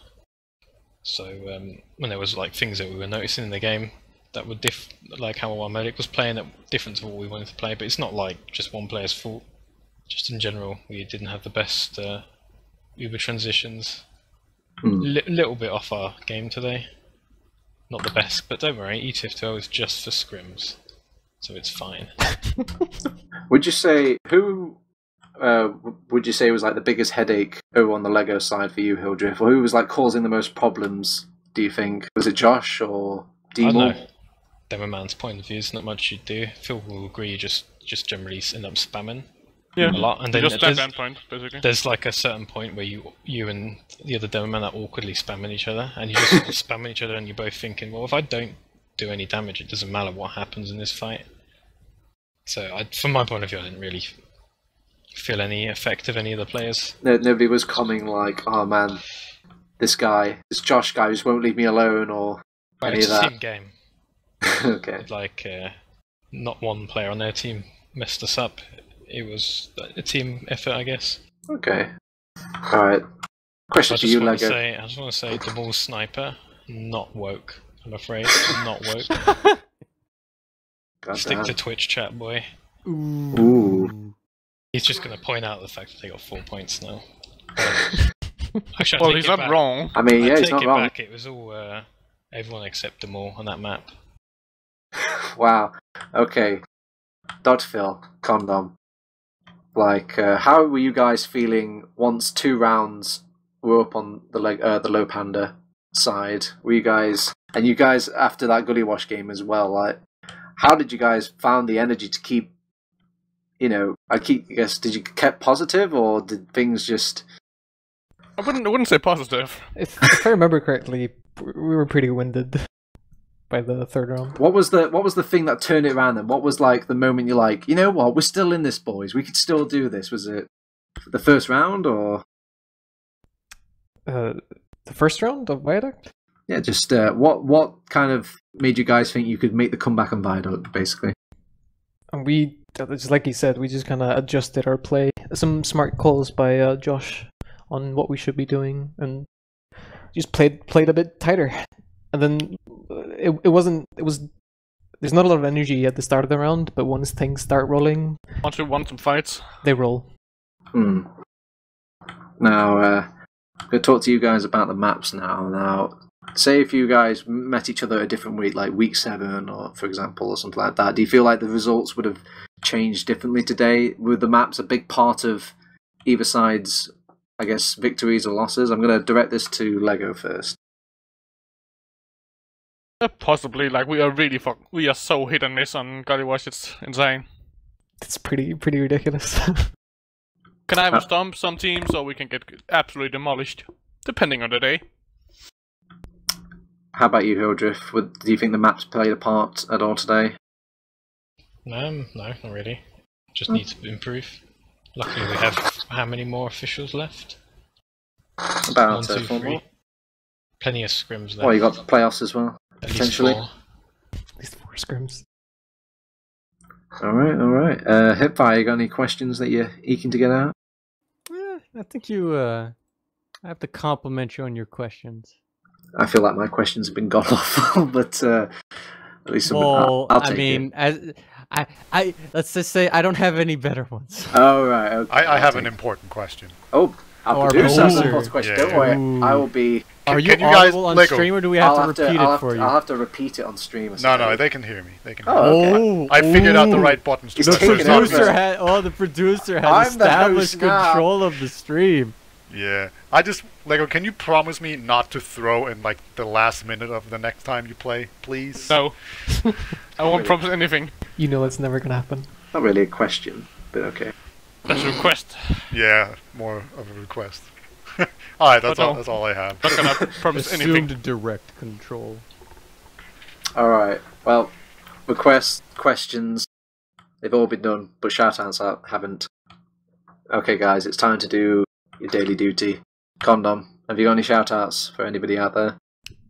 So when there was like things that we were noticing in the game that were like how our medic was playing, that different to what we wanted to play. But it's not like just one player's fault. Just in general, we didn't have the best Uber transitions. Little bit off our game today. Not the best, but don't worry. ETF2L is just for scrims, so it's fine. Would you say would you say was like the biggest headache over on the Lego side for you, Hildreth? Or who was like causing the most problems, do you think? Was it Josh or Demo? I don't know. Demo man's point of view is not much you do. Phil will agree, you just generally end up spamming a lot. And then just that point, basically. There's like a certain point where you and the other demo man are awkwardly spamming each other, and you just spamming each other and you're both thinking, well, if I don't do any damage, it doesn't matter what happens in this fight. So from my point of view, I didn't really feel any effect of any of the players. Nobody was coming like, oh man, this Josh guy just won't leave me alone, or any of that. Team game. Okay. Like, not one player on their team messed us up. It was a team effort, I guess. Okay. Alright. Question to you, Lego. I just want to say, the ball sniper, not woke. I'm afraid, not woke. Stick to Twitch chat, boy. Ooh. He's just going to point out the fact that they got 4 points now. Well, he's not wrong. I mean, yeah, he's not wrong. Back. It was all everyone except them all on that map. Wow. Okay. Dr. Phil, Condom. Like, how were you guys feeling once 2 rounds were up on the Lowpander side? Were you guys, and you guys after that Gullywash game as well? Like, how did you guys found the energy to keep? You know, I guess, did you keep positive, or did things just? I wouldn't say positive. If I remember correctly, we were pretty winded by the 3rd round. What was the thing that turned it around then? What was like the moment you're like, you know what, we're still in this, boys. We could still do this. Was it the 1st round or the 1st round of Viaduct? Yeah, just what kind of made you guys think you could make the comeback on Viaduct, basically? And we, just like he said, we just kind of adjusted our play. Some smart calls by Josh on what we should be doing, and just played a bit tighter. And then it was there's not a lot of energy at the start of the round, but once things start rolling, Once we won some fights, they roll. Now, I'm going to talk to you guys about the maps now. Now, say if you guys met each other a different week, like week 7, or for example, or something like that, do you feel like the results would have changed differently today? Were the maps a big part of either side's, I guess, victories or losses? I'm going to direct this to Lego first. possibly. Like we are so hit and miss on Gullywash. It's insane. It's pretty ridiculous. Can I either stomp some teams, or we can get absolutely demolished, depending on the day. How about you, Hildriff? Do you think the maps played a part at all today? No, not really. Just need to improve. Luckily, we have how many more officials left? About 1, 2, 4 3. more. Plenty of scrims left. Well, you got the playoffs as well, At potentially. least 4. At least 4 scrims. All right. HiipFire, you got any questions that you're eking to get out? I think you. I have to compliment you on your questions. I feel like my questions have been gone off, but at least well, I'll take I mean, it. I let's just say I don't have any better ones. Oh right. Okay, I have an important question. Oh, our producer has an important question. Yeah. Don't worry, I will be. Are you can you guys audible on Lego? stream, or do we have to repeat it for you? I'll have to repeat it on stream. Or No, something. they can hear me. They can. Oh, hear okay. me. I figured out the right buttons to He's press. taking so it's not over. the producer has I'm the established host now. control of the stream. Yeah, Lego, can you promise me not to throw in like the last minute of the next time you play, please? No, I won't promise anything. You know it's never gonna happen. Not really a question, but okay. That's a request. Yeah, more of a request. Alright, that's But no. all. That's all I have. Not gonna promise anything. Assumed direct control. All right. Well, requests, questions, they've all been done, but shout-outs haven't. Okay, guys, it's time to do your daily duty. Condom, have you got any shout-outs for anybody out there?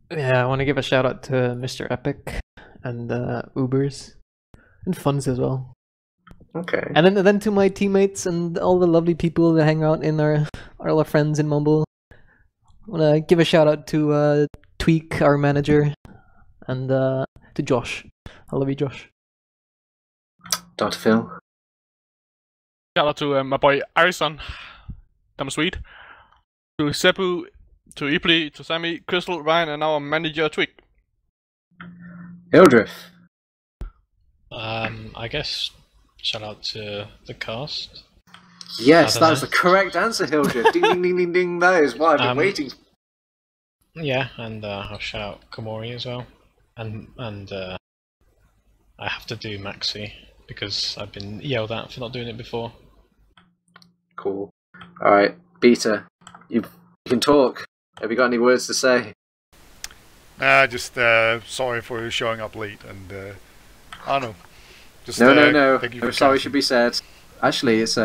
Yeah, I want to give a shout out to Mr. Epic and Ubers and Funds as well. Okay. And then to my teammates and all the lovely people that hang out in our friends in Mumble. I want to give a shout out to Tweak, our manager, and to Josh. I love you, Josh. Dr. Phil? Shout out to my boy Arison, damn sweet. To Seppu, to Ipli, to Sammy, Crystal, Ryan, and our manager Twig. Hildriff? I guess shout out to the cast. Yes, that is the correct answer, Hildriff. Ding, ding, ding, ding, ding. That is what I've been waiting for. Yeah, and I'll shout Komori as well. And I have to do Maxi, because I've been yelled at for not doing it before. Cool. Alright, Beta, you can talk. Have you got any words to say? Just sorry for showing up late, and I don't know. Just, No. thank you No for sorry counting. should be said. Actually, it's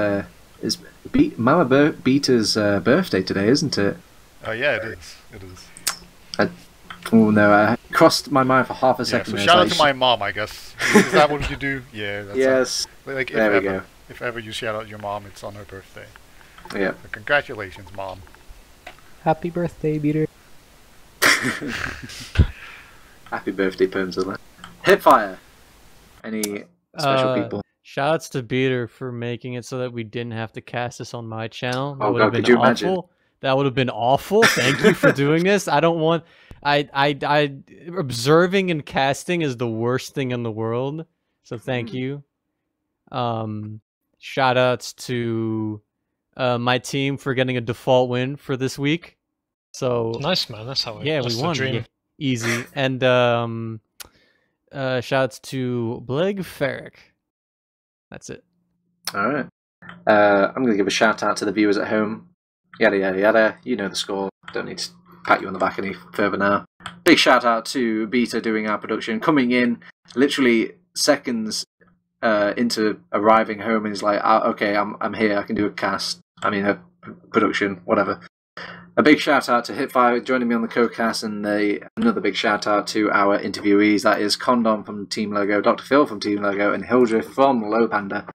Mama Beta's birthday today, isn't it? Yeah, it is. It is. Oh no, I crossed my mind for half a Yeah, second. so there. shout out It's to like, my mom, I guess. Is that what you do? Yeah. That's yes. Like There we go. if ever you shout out your mom, it's on her birthday. Yeah. So congratulations, mom. Happy birthday, Beater. Happy birthday, Permzilla. HiipFire. Any special people? Shoutouts to Beater for making it so that we didn't have to cast this on my channel. That Oh would have God, been could you awful. imagine? That would have been awful. Thank you for doing this. I don't want. I observing and casting is the worst thing in the world. So thank you. Shoutouts to my team for getting a default win for this week. So Nice, man. That's how it. yeah, that's we the won. dream. Yeah, easy. And shoutouts to Bleg Ferrick. That's it. All right. I'm going to give a shout out to the viewers at home. Yada, yada, yada. You know the score. Don't need to pat you on the back any further now. Big shout out to Beta doing our production. Coming in literally seconds into arriving home and he's like, okay, I'm here. I can do a cast. I mean, a production, whatever. A big shout out to HiipFire joining me on the co-cast, and another big shout out to our interviewees. That is Condom from Team Logo, Dr. Phil from Team Logo, and Hildreth from Lowpander.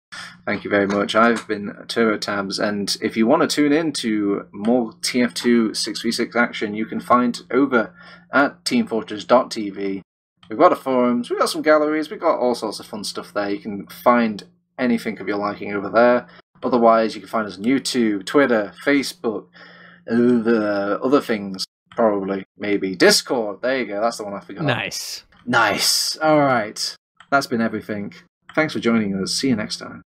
Thank you very much. I've been TurboTabs, and if you want to tune in to more TF2 6v6 action, you can find over at teamfortress.tv. We've got a forums, we've got some galleries, we've got all sorts of fun stuff there. You can find anything of your liking over there. Otherwise, you can find us on YouTube, Twitter, Facebook, other things, probably, maybe. Discord, there you go, that's the one I forgot. Nice. Nice. Alright. That's been everything. Thanks for joining us. See you next time.